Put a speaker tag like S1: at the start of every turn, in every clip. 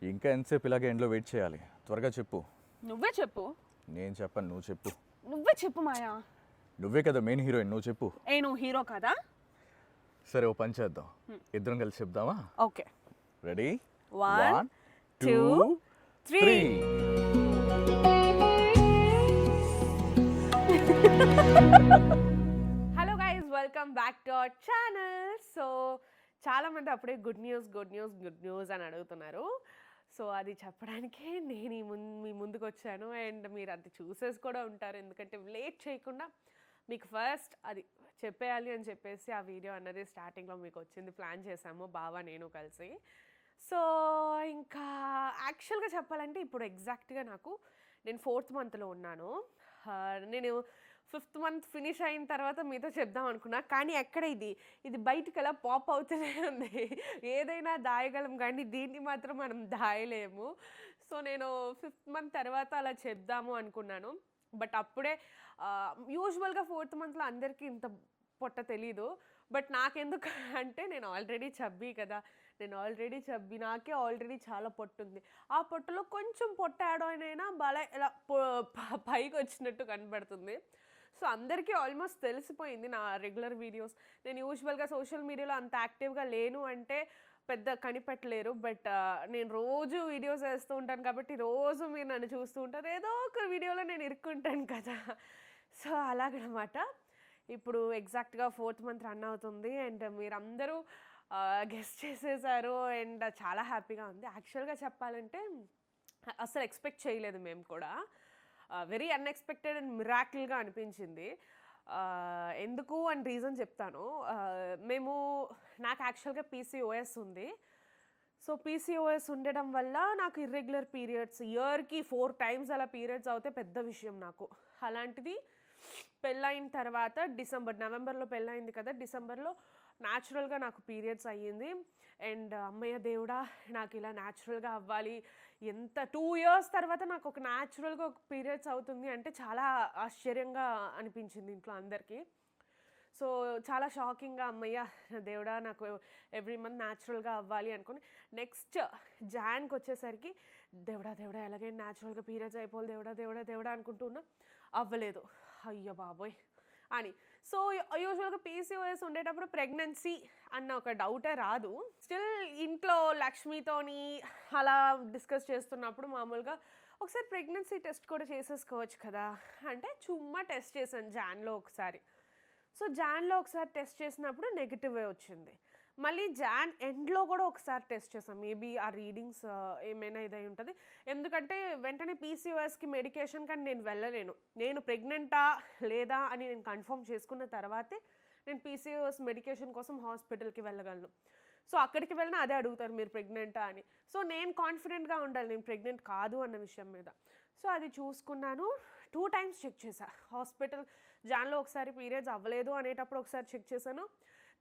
S1: ఇంకా ఎంతసేపు ఇలాగే ఎండ్లో వెయిట్ చేయాలి? త్వరగా చెప్పు.
S2: నువ్వే చెప్పు.
S1: నేను చెప్పను, నువ్వు చెప్పు.
S2: నువ్వే చెప్పు మాయా.
S1: నువ్వే కదా మెయిన్ హీరోయిన్, నువ్వు చెప్పు.
S2: నువ్వు హీరో కదా.
S1: సరే, ఓ పని చేద్దాం. ఇద్దరం కలిసి చెప్దామా?
S2: Okay.
S1: Ready?
S2: 1 2 3. Hello guys, welcome back to our channel. So చాలామంది అప్పుడే గుడ్ న్యూస్ అని అడుగుతున్నారు. సో అది చెప్పడానికే నేను మీ ముందుకు వచ్చాను. అండ్ మీరు అది చూసేసి కూడా ఉంటారు, ఎందుకంటే లేట్ చేయకుండా మీకు ఫస్ట్ అది చెప్పేయాలి అని చెప్పేసి ఆ వీడియో అన్నది స్టార్టింగ్లో మీకు వచ్చింది. ప్లాన్ చేసాము బావ నేను కలిసి. సో ఇంకా యాక్చువల్గా చెప్పాలంటే ఇప్పుడు ఎగ్జాక్ట్గా నేను 4th మంత్లో ఉన్నాను. నేను 5th మంత్ ఫినిష్ అయిన తర్వాత మీతో చెప్దాం అనుకున్నా, కానీ ఎక్కడ ఇది బయటికి ఎలా పాప్ అవుతూనే ఉంది. ఏదైనా దాయగలం కానీ దీన్ని మాత్రం మనం దాయలేము. సో నేను 5th మంత్ తర్వాత అలా చెప్దాము అనుకున్నాను. బట్ అప్పుడే యూజువల్గా 4th మంత్లో అందరికీ ఇంత పొట్ట తెలీదు. బట్ నాకెందుకు అంటే నేను ఆల్రెడీ చబ్బీ కదా, నాకే ఆల్రెడీ చాలా పొట్టు ఉంది. ఆ పొట్టలో కొంచెం పొట్ట యాడ్ అయినా బాగా ఇలా పైకి వచ్చినట్టు కనబడుతుంది. సో అందరికీ ఆల్మోస్ట్ తెలిసిపోయింది నా రెగ్యులర్ వీడియోస్. నేను యూజువల్గా సోషల్ మీడియాలో అంత యాక్టివ్గా లేను అంటే పెద్ద కనిపెట్టలేరు. బట్ నేను రోజు వీడియోస్ వేస్తూ ఉంటాను కాబట్టి రోజు మీరు నన్ను చూస్తూ ఉంటారు, ఏదో ఒక వీడియోలో నేను ఇరుక్కుంటాను కదా. సో అలాగనమాట. ఇప్పుడు ఎగ్జాక్ట్గా 4th మంత్ రన్ అవుతుంది అండ్ మీరందరూ గెస్ట్ చేసేసారు అండ్ చాలా హ్యాపీగా ఉంది. యాక్చువల్గా చెప్పాలంటే అసలు ఎక్స్పెక్ట్ చేయలేదు మేము కూడా. వెరీ అన్ఎక్స్పెక్టెడ్ అండ్ మిరాకిల్గా అనిపించింది. ఎందుకు అని రీజన్ చెప్తాను. నాకు యాక్చువల్గా PCOS ఉంది. సో PCOS ఉండడం వల్ల నాకు ఇర్రెగ్యులర్ పీరియడ్స్, ఇయర్కి 4 times అలా పీరియడ్స్ అవుతే పెద్ద విషయం నాకు. అలాంటిది పెళ్ళైన తర్వాత నవంబర్లో పెళ్ళయింది కదా, డిసెంబర్లో న్యాచురల్గా నాకు పీరియడ్స్ అయ్యింది. అండ్ అమ్మయ్య దేవుడా, నాకు ఇలా న్యాచురల్గా అవ్వాలి, ఎంత 2 years తర్వాత నాకు ఒక న్యాచురల్గా ఒక పీరియడ్స్ అవుతుంది అంటే చాలా ఆశ్చర్యంగా అనిపించింది ఇంట్లో అందరికీ. సో చాలా షాకింగ్గా అమ్మయ్య దేవుడా నాకు ఎవ్రీ మంత్ న్యాచురల్గా అవ్వాలి అనుకుని నెక్స్ట్ జాన్కి వచ్చేసరికి దేవుడా ఎలాగైనా న్యాచురల్గా పీరియడ్స్ అయిపోవాలి దేవుడా అనుకుంటున్నా, అవ్వలేదు. అయ్యో బాబోయ్ అని. సో యూజువల్గా PCOS ఉండేటప్పుడు ప్రెగ్నెన్సీ అన్న ఒక డౌటే రాదు. స్టిల్ ఇంట్లో లక్ష్మితోని అలా డిస్కస్ చేస్తున్నప్పుడు మామూలుగా ఒకసారి ప్రెగ్నెన్సీ టెస్ట్ కూడా చేసేసుకోవచ్చు కదా అంటే చుమ్మా టెస్ట్ చేశాను జాన్లో ఒకసారి. సో జాన్లో ఒకసారి టెస్ట్ చేసినప్పుడు నెగిటివే వచ్చింది. మళ్ళీ జాన్ ఎండ్లో కూడా ఒకసారి టెస్ట్ చేసాం, మేబీ ఆ రీడింగ్స్ ఏమైనా ఇదై ఉంటుంది. ఎందుకంటే వెంటనే PCOSకి మెడికేషన్ కానీ నేను వెళ్ళలేను. నేను ప్రెగ్నెంటా లేదా అని నేను కన్ఫర్మ్ చేసుకున్న తర్వాతే నేను PCOS మెడికేషన్ కోసం హాస్పిటల్కి వెళ్ళగలను. సో అక్కడికి వెళ్ళినా అదే అడుగుతారు, మీరు ప్రెగ్నెంటా అని. సో నేను కాన్ఫిడెంట్గా ఉండాలి నేను ప్రెగ్నెంట్ కాదు అన్న విషయం మీద. సో అది చూసుకున్నాను. 2 times చెక్ చేశా హాస్పిటల్. జాన్లో ఒకసారి పీరియడ్స్ అవ్వలేదు అనేటప్పుడు ఒకసారి చెక్ చేశాను.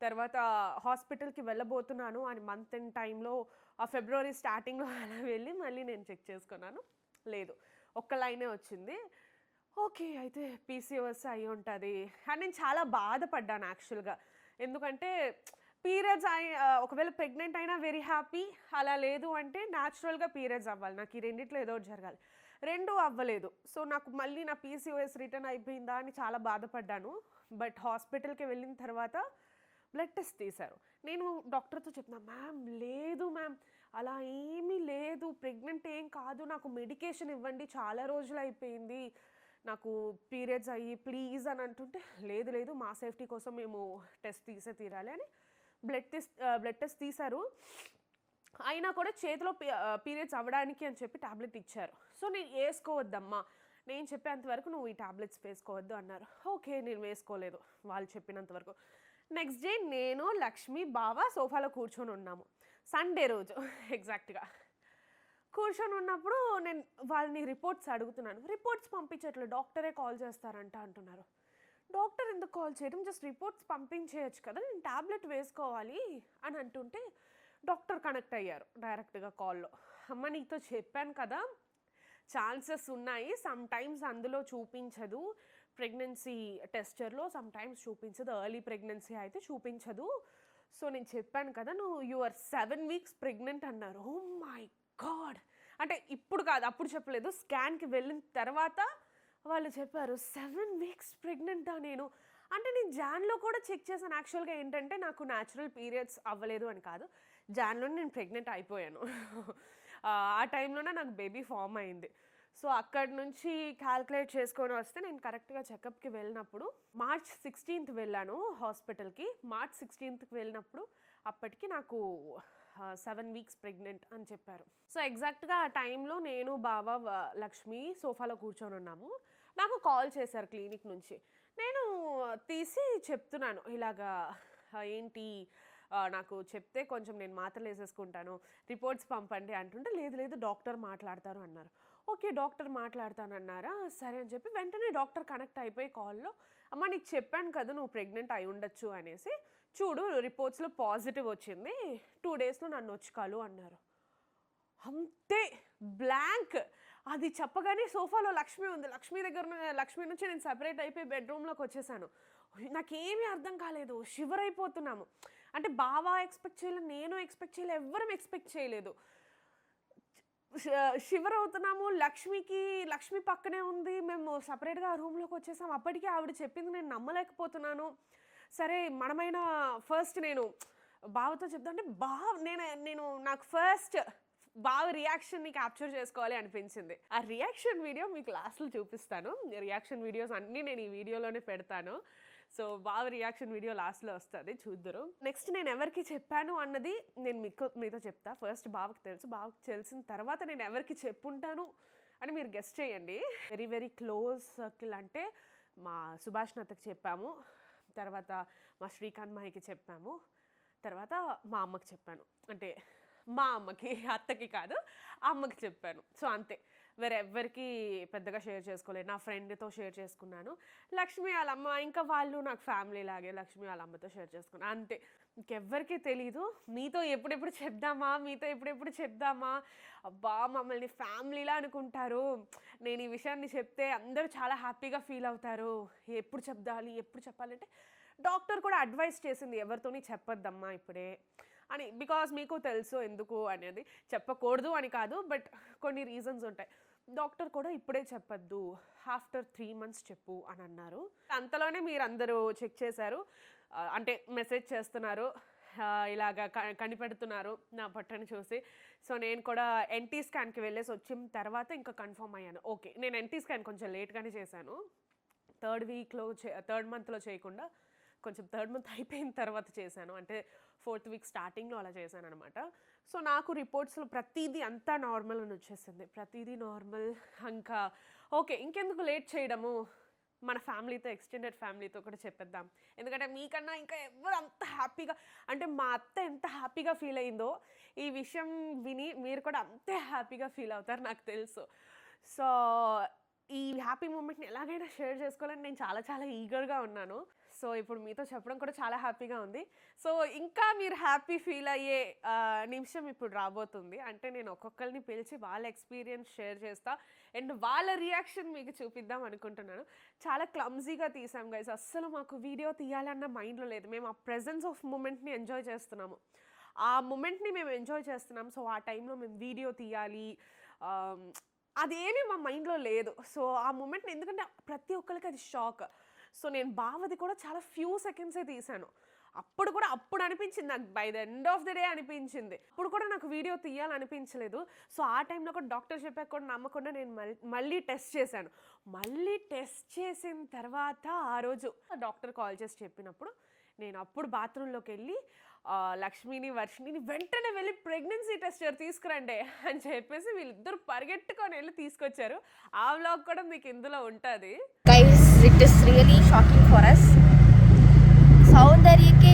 S2: తర్వాత హాస్పిటల్కి వెళ్ళబోతున్నాను అని మంత్ ఎండ్ టైంలో ఫిబ్రవరి స్టార్టింగ్లో అలా వెళ్ళి మళ్ళీ నేను చెక్ చేసుకున్నాను, లేదు, ఒక్క లైనే వచ్చింది. ఓకే, అయితే PCOS అయి ఉంటుంది అని నేను చాలా బాధపడ్డాను యాక్చువల్గా. ఎందుకంటే పీరియడ్స్ ఒకవేళ ప్రెగ్నెంట్ అయినా వెరీ హ్యాపీ, అలా లేదు అంటే న్యాచురల్గా పీరియడ్స్ అవ్వాలి, నాకు ఈ రెండిట్లో ఏదో ఒకటి జరగాలి. 2 అవ్వలేదు. సో నాకు మళ్ళీ నా PCOS రిటర్న్ అయిపోయిందా అని చాలా బాధపడ్డాను. బట్ హాస్పిటల్కి వెళ్ళిన తర్వాత బ్లడ్ టెస్ట్ తీశారు. నేను డాక్టర్తో చెప్పిన, లేదు మ్యామ్ అలా ఏమీ లేదు, ప్రెగ్నెంట్ ఏం కాదు, నాకు మెడికేషన్ ఇవ్వండి, చాలా రోజులు అయిపోయింది నాకు పీరియడ్స్ అయ్యి ప్లీజ్ అని అంటుంటే, లేదు మా సేఫ్టీ కోసం మేము టెస్ట్ తీసే తీరాలి అని బ్లడ్ టెస్ట్ తీశారు. అయినా కూడా చేతిలో పీరియడ్స్ అవ్వడానికి అని చెప్పి టాబ్లెట్ ఇచ్చారు. సో నేను వేసుకోవద్దమ్మా, నేను చెప్పేంతవరకు నువ్వు ఈ టాబ్లెట్స్ వేసుకోవద్దు అన్నారు. ఓకే, నేను వేసుకోలేదు వాళ్ళు చెప్పినంత వరకు. నెక్స్ట్ డే నేను లక్ష్మి బావ సోఫాలో కూర్చొని ఉన్నాము, సండే రోజు ఎగ్జాక్ట్గా కూర్చొని ఉన్నప్పుడు నేను వాళ్ళని రిపోర్ట్స్ అడుగుతున్నాను. రిపోర్ట్స్ పంపించట్లేదు, డాక్టరే కాల్ చేస్తారంట అంటున్నారు. డాక్టర్ ఎందుకు కాల్ చేయడం, జస్ట్ రిపోర్ట్స్ పంపించేయచ్చు కదా, నేను టాబ్లెట్ వేసుకోవాలి అని అంటుంటే డాక్టర్ కనెక్ట్ అయ్యారు డైరెక్ట్గా కాల్లో. అమ్మ నీతో చెప్పాను కదా ఛాన్సెస్ ఉన్నాయి, సమ్ టైమ్స్ అందులో చూపించదు, ప్రెగ్నెన్సీ టెస్టర్లో సమ్ టైమ్స్ చూపించదు, ఎర్లీ ప్రెగ్నెన్సీ అయితే చూపించదు. సో నేను చెప్పాను కదా, యు ఆర్ 7 weeks ప్రెగ్నెంట్ అన్నారు. ఓ మై గాడ్, అంటే ఇప్పుడు కాదు, అప్పుడు చెప్పలేదు, స్కాన్కి వెళ్ళిన తర్వాత వాళ్ళు చెప్పారు 7 వీక్స్ ప్రెగ్నెంటా నేను. అంటే నేను జాన్లో కూడా చెక్ చేశాను. యాక్చువల్గా ఏంటంటే నాకు న్యాచురల్ పీరియడ్స్ అవ్వలేదు అని కాదు, జాన్లోనే నేను ప్రెగ్నెంట్ అయిపోయాను. ఆ టైంలోనే నాకు బేబీ ఫామ్ అయింది. సో అక్కడి నుంచి క్యాల్కులేట్ చేసుకొని వస్తే నేను కరెక్ట్గా చెకప్కి వెళ్ళినప్పుడు మార్చ్ 16th వెళ్ళాను హాస్పిటల్కి. మార్చ్ 16th వెళ్ళినప్పుడు అప్పటికి నాకు 7 వీక్స్ ప్రెగ్నెంట్ అని చెప్పారు. సో ఎగ్జాక్ట్గా ఆ టైంలో నేను బావ లక్ష్మి సోఫాలో కూర్చొని ఉన్నాము. నాకు కాల్ చేశారు క్లినిక్ నుంచి. నేను తీసి చెప్తున్నాను ఇలాగా ఏంటి నాకు చెప్తే కొంచెం నేను మాత్రలు వేసేసుకుంటాను, రిపోర్ట్స్ పంపండి అంటుంటే, లేదు లేదు డాక్టర్ మాట్లాడతారు అన్నారు. ఓకే డాక్టర్ మాట్లాడతానన్నారా, సరే అని చెప్పి వెంటనే డాక్టర్ కనెక్ట్ అయిపోయి కాల్లో, అమ్మ నీకు చెప్పాను కదా నువ్వు ప్రెగ్నెంట్ అయి ఉండొచ్చు అనేసి, చూడు రిపోర్ట్స్లో పాజిటివ్ వచ్చింది, 2 daysలో నన్ను వచ్చి కలు అన్నారు. అంతే బ్లాంక్. అది చెప్పగానే సోఫాలో లక్ష్మి ఉంది, లక్ష్మి నుంచి నేను సపరేట్ అయిపోయి బెడ్రూమ్లోకి వచ్చేసాను. నాకేమీ అర్థం కాలేదు, షివర్ అయిపోతున్నాము. అంటే బావ ఎక్స్పెక్ట్ చేయలేదు, నేను ఎక్స్పెక్ట్ చేయలేదు, ఎవ్వరం ఎక్స్పెక్ట్ చేయలేదు. షివర్ అవుతున్నాము. లక్ష్మి పక్కనే ఉంది, మేము సపరేట్గా ఆ రూమ్లోకి వచ్చేసాం. అప్పటికే ఆవిడ చెప్పింది నేను నమ్మలేకపోతున్నాను. సరే మనమైనా ఫస్ట్ నేను బావతో చెప్తా అంటే నాకు ఫస్ట్ బావ రియాక్షన్ని క్యాప్చర్ చేసుకోవాలి అనిపించింది. ఆ రియాక్షన్ వీడియో మీకు లాస్ట్లో చూపిస్తాను. రియాక్షన్ వీడియోస్ అన్నీ నేను ఈ వీడియోలోనే పెడతాను. సో బావ రియాక్షన్ వీడియో లాస్ట్లో వస్తుంది, చూద్దరు. నెక్స్ట్ నేను ఎవరికి చెప్పాను అన్నది నేను మీతో చెప్తా. ఫస్ట్ బావకి తెలుసు, బావకి తెలిసిన తర్వాత నేను ఎవరికి చెప్పుంటాను అని మీరు గెస్ట్ చేయండి. వెరీ వెరీ క్లోజ్ సర్కిల్ అంటే మా సుభాష్ నతకి చెప్పాము, తర్వాత మా శ్రీకాంత్ మాహికి చెప్పాము, తర్వాత మా అమ్మకి చెప్పాను. అంటే మా అమ్మకి, అత్తకి కాదు, అమ్మకి చెప్పాను. సో అంతే, వేరే ఎవ్వరికి పెద్దగా షేర్ చేసుకోలేదు. నా ఫ్రెండ్తో షేర్ చేసుకున్నాను, లక్ష్మి వాళ్ళ అమ్మ, ఇంకా వాళ్ళు నాకు ఫ్యామిలీ లాగే, లక్ష్మి వాళ్ళ అమ్మతో షేర్ చేసుకున్నాను, అంతే. ఇంకెవ్వరికీ తెలీదు. మీతో ఎప్పుడెప్పుడు చెప్దామా, అబ్బా మమ్మల్ని ఫ్యామిలీలా అనుకుంటారు, నేను ఈ విషయాన్ని చెప్తే అందరూ చాలా హ్యాపీగా ఫీల్ అవుతారు, ఎప్పుడు చెప్పాలంటే డాక్టర్ కూడా అడ్వైస్ చేసింది ఎవరితోని చెప్పొద్దమ్మా ఇప్పుడే అని. బికాస్ మీకు తెలుసు ఎందుకు అనేది, చెప్పకూడదు అని కాదు, బట్ కొన్ని రీజన్స్ ఉంటాయి. డాక్టర్ కూడా ఇప్పుడే చెప్పొద్దు, ఆఫ్టర్ 3 months చెప్పు అని అన్నారు. అంతలోనే మీరు అందరూ చెక్ చేశారు, అంటే మెసేజ్ చేస్తున్నారు, ఇలాగా కనిపెడుతున్నారు నా పొట్టని చూసి. సో నేను కూడా ఎన్టీ స్కాన్కి వెళ్ళేసి వచ్చిన తర్వాత ఇంకా కన్ఫర్మ్ అయ్యాను. ఓకే, నేను ఎన్టీ స్కాన్ కొంచెం లేట్గానే చేశాను, 3rd monthలో చేయకుండా కొంచెం 3rd month అయిపోయిన తర్వాత చేశాను, అంటే 4th week స్టార్టింగ్లో అలా చేశాను అనమాట. సో నాకు రిపోర్ట్స్లో ప్రతిదీ అంతా నార్మల్ అని వచ్చేసింది, ప్రతిదీ నార్మల్. ఇంకా ఓకే, ఇంకెందుకు లేట్ చేయడము, మన ఫ్యామిలీతో, ఎక్స్టెండెడ్ ఫ్యామిలీతో కూడా చెప్పేద్దాం. ఎందుకంటే మీకన్నా ఇంకా ఎవరు అంత హ్యాపీగా, అంటే మా అత్త ఎంత హ్యాపీగా ఫీల్ అయిందో ఈ విషయం విని మీరు కూడా అంతే హ్యాపీగా ఫీల్ అవుతారు నాకు తెలుసు. సో ఈ హ్యాపీ మూమెంట్ని ఎలాగైనా షేర్ చేసుకోవాలని నేను చాలా చాలా ఈగర్గా ఉన్నాను. సో ఇప్పుడు మీతో చెప్పడం కూడా చాలా హ్యాపీగా ఉంది. సో ఇంకా మీరు హ్యాపీ ఫీల్ అయ్యే నిమిషం ఇప్పుడు రాబోతుంది. అంటే నేను ఒక్కొక్కరిని పిలిచి వాళ్ళ ఎక్స్పీరియన్స్ షేర్ చేస్తా అండ్ వాళ్ళ రియాక్షన్ మీకు చూపిద్దాం అనుకుంటున్నాను. చాలా క్లమ్జీగా తీసాం గైస్, అస్సలు మాకు వీడియో తీయాలన్న మైండ్లో లేదు. మేము ఆ ప్రెజెన్స్ ఆఫ్ మూమెంట్ని ఎంజాయ్ చేస్తున్నాము, ఆ మూమెంట్ని మేము ఎంజాయ్ చేస్తున్నాం. సో ఆ టైంలో మేము వీడియో తీయాలి అదేమీ మా మైండ్లో లేదు. సో ఆ మూమెంట్ని, ఎందుకంటే ప్రతి ఒక్కరికి అది షాక్. సో నేను బావది కూడా చాలా ఫ్యూ సెకండ్సే తీశాను. అప్పుడు అనిపించింది నాకు, by the end of the day అనిపించింది. అప్పుడు కూడా నాకు వీడియో తీయాలనిపించలేదు. సో ఆ టైంలో కూడా డాక్టర్ చెప్పాక కూడా నమ్మకుండా నేను మళ్ళీ టెస్ట్ చేశాను. మళ్ళీ టెస్ట్ చేసిన తర్వాత ఆ రోజు డాక్టర్ కాల్ చేసి చెప్పినప్పుడు నేను అప్పుడు బాత్రూంలోకి వెళ్ళి లక్ష్మిని వర్షిణిని వెంటనే వెళ్ళి ప్రెగ్నెన్సీ టెస్టర్ తీసుకురండి అని చెప్పేసి వీళ్ళిద్దరు పరిగెట్టుకొని వెళ్ళి తీసుకొచ్చారు. ఆ వ్లాగ్ కూడా మీకు ఇందులో ఉంటుంది.
S3: Guys, it is really shocking for us. సౌందర్యకే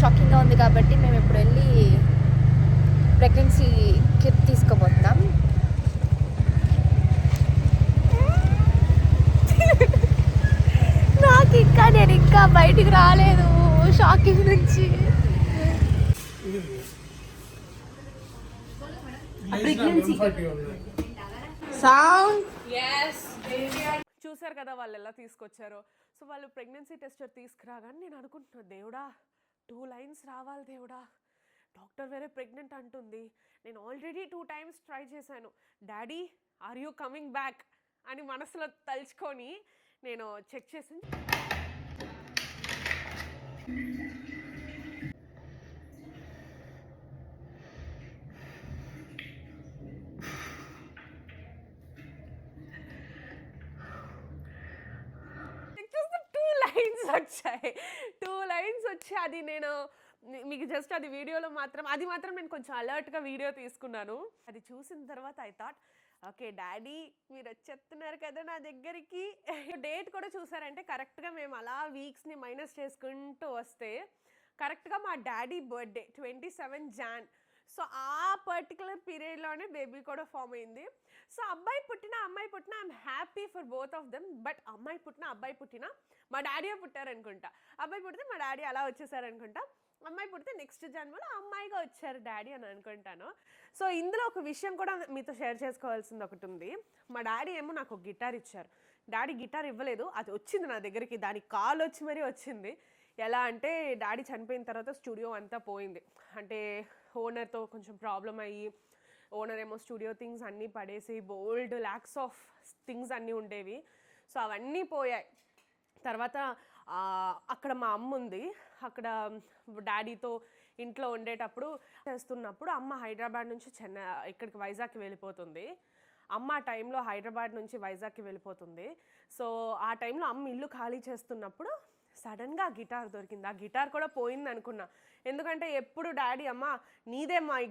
S3: షాకింగ్గా ఉంది కాబట్టి మేము ఇప్పుడు వెళ్ళి ప్రెగ్నెన్సీ కిట్ తీసుకోబోతున్నాం. నేను ఇంకా బయటికి రాలేదు షాకింగ్ నుంచి.
S2: చూసారు కదా వాళ్ళు ఎలా తీసుకొచ్చారో. సో వాళ్ళు ప్రెగ్నెన్సీ టెస్టర్ తీసుకురాగానే నేను అనుకుంటున్నాను, దేవుడా 2 lines రావాలి దేవుడా, డాక్టర్ వేరే ప్రెగ్నెంట్ అంటుంది. నేను ఆల్రెడీ 2 times ట్రై చేశాను. Daddy are you coming back అని మనసులో తలుచుకొని నేను చెక్ చేసి చూస్తే 2 lines వచ్చాయి. 2 lines వచ్చి అది నేను మీకు జస్ట్ అది వీడియోలో మాత్రం నేను కొంచెం అలర్ట్గా వీడియో తీసుకున్నాను. అది చూసిన తర్వాత ఐ థాట్ ఓకే డాడీ మీరు వచ్చేస్తున్నారు కదా నా దగ్గరికి. డేట్ కూడా చూసారంటే కరెక్ట్గా మేము అలా వీక్స్ని మైనస్ చేసుకుంటూ వస్తే కరెక్ట్గా మా డాడీ బర్త్డే 27 Jan. సో ఆ పర్టికులర్ పీరియడ్లోనే బేబీ కూడా ఫామ్ అయింది. సో అబ్బాయి పుట్టిన అమ్మాయి పుట్టిన I'm happy for both of them. But అమ్మాయి పుట్టిన అబ్బాయి పుట్టిన మా డాడీ పుట్టారనుకుంటా. అబ్బాయి పుడితే మా డాడీ అలా వచ్చేసారనుకుంటా. అమ్మాయి పుడితే నెక్స్ట్ జన్మలో అమ్మాయిగా వచ్చారు డాడీ అని అనుకుంటాను. సో ఇందులో ఒక విషయం కూడా మీతో షేర్ చేసుకోవాల్సింది ఒకటి ఉంది. మా డాడీ ఏమో నాకు ఒక గిటార్ ఇచ్చారు. డాడీ గిటార్ ఇవ్వలేదు, అది వచ్చింది నా దగ్గరికి. దానికి కాల్ వచ్చి మరీ వచ్చింది. ఎలా అంటే డాడీ చనిపోయిన తర్వాత స్టూడియో అంతా పోయింది. అంటే ఓనర్తో కొంచెం ప్రాబ్లం అయ్యి ఓనర్ ఏమో స్టూడియో థింగ్స్ అన్నీ పడేసి బోల్డ్ ల్యాక్స్ ఆఫ్ థింగ్స్ అన్నీ ఉండేవి. సో అవన్నీ పోయాయి. తర్వాత అక్కడ మా అమ్మ ఉంది. అక్కడ డాడీతో ఇంట్లో ఉండేటప్పుడు చేస్తున్నప్పుడు అమ్మ హైదరాబాద్ నుంచి ఇక్కడికి వైజాగ్కి వెళ్ళిపోతుంది. అమ్మ ఆ టైంలో హైదరాబాద్ నుంచి వైజాగ్కి వెళ్ళిపోతుంది. సో ఆ టైంలో అమ్మ ఇల్లు ఖాళీ చేస్తున్నప్పుడు సడన్గా ఆ గిటార్ దొరికింది. ఆ గిటార్ కూడా పోయింది అనుకున్నా. ఎందుకంటే ఎప్పుడు డాడీ అమ్మ నీదేమ్మా ఈ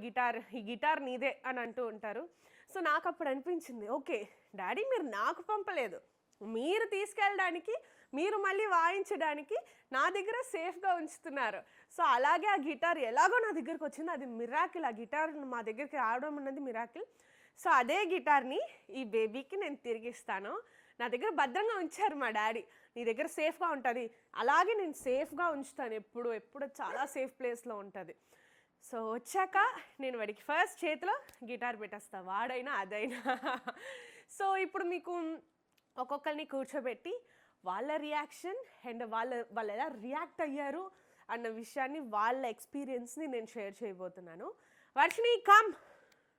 S2: గిటార్ నీదే అని అంటూ ఉంటారు. సో నాకు అప్పుడు అనిపించింది ఓకే డాడీ మీరు నాకు పంపలేదు, మీరు తీసుకెళ్ళడానికి మీరు మళ్ళీ వాయించడానికి నా దగ్గర సేఫ్గా ఉంచుతున్నారు. సో అలాగే ఆ గిటార్ ఎలాగో నా దగ్గరకు వచ్చింది. అది మిరాకిల్. ఆ గిటార్ మా దగ్గరికి రావడం అన్నది మిరాకిల్. సో అదే గిటార్ని ఈ బేబీకి నేను తిరిగిస్తాను. నా దగ్గర భద్రంగా ఉంచారు మా డాడీ. నీ దగ్గర సేఫ్గా ఉంటుంది, అలాగే నేను సేఫ్గా ఉంచుతాను. ఎప్పుడు చాలా సేఫ్ ప్లేస్లో ఉంటుంది. సో వచ్చాక నేను వాడికి ఫస్ట్ చేతిలో గిటార్ పెట్టేస్తా, వాడైనా అదైనా. సో ఇప్పుడు మీకు ఒక్కొక్కరిని కూర్చోబెట్టి వాళ్ళ రియాక్షన్ అండ్ వాళ్ళు ఎలా రియాక్ట్ అయ్యారు అన్న విషయాన్ని వాళ్ళ ఎక్స్పీరియన్స్ని నేను షేర్ చేయబోతున్నాను. వర్షిణి కమ్.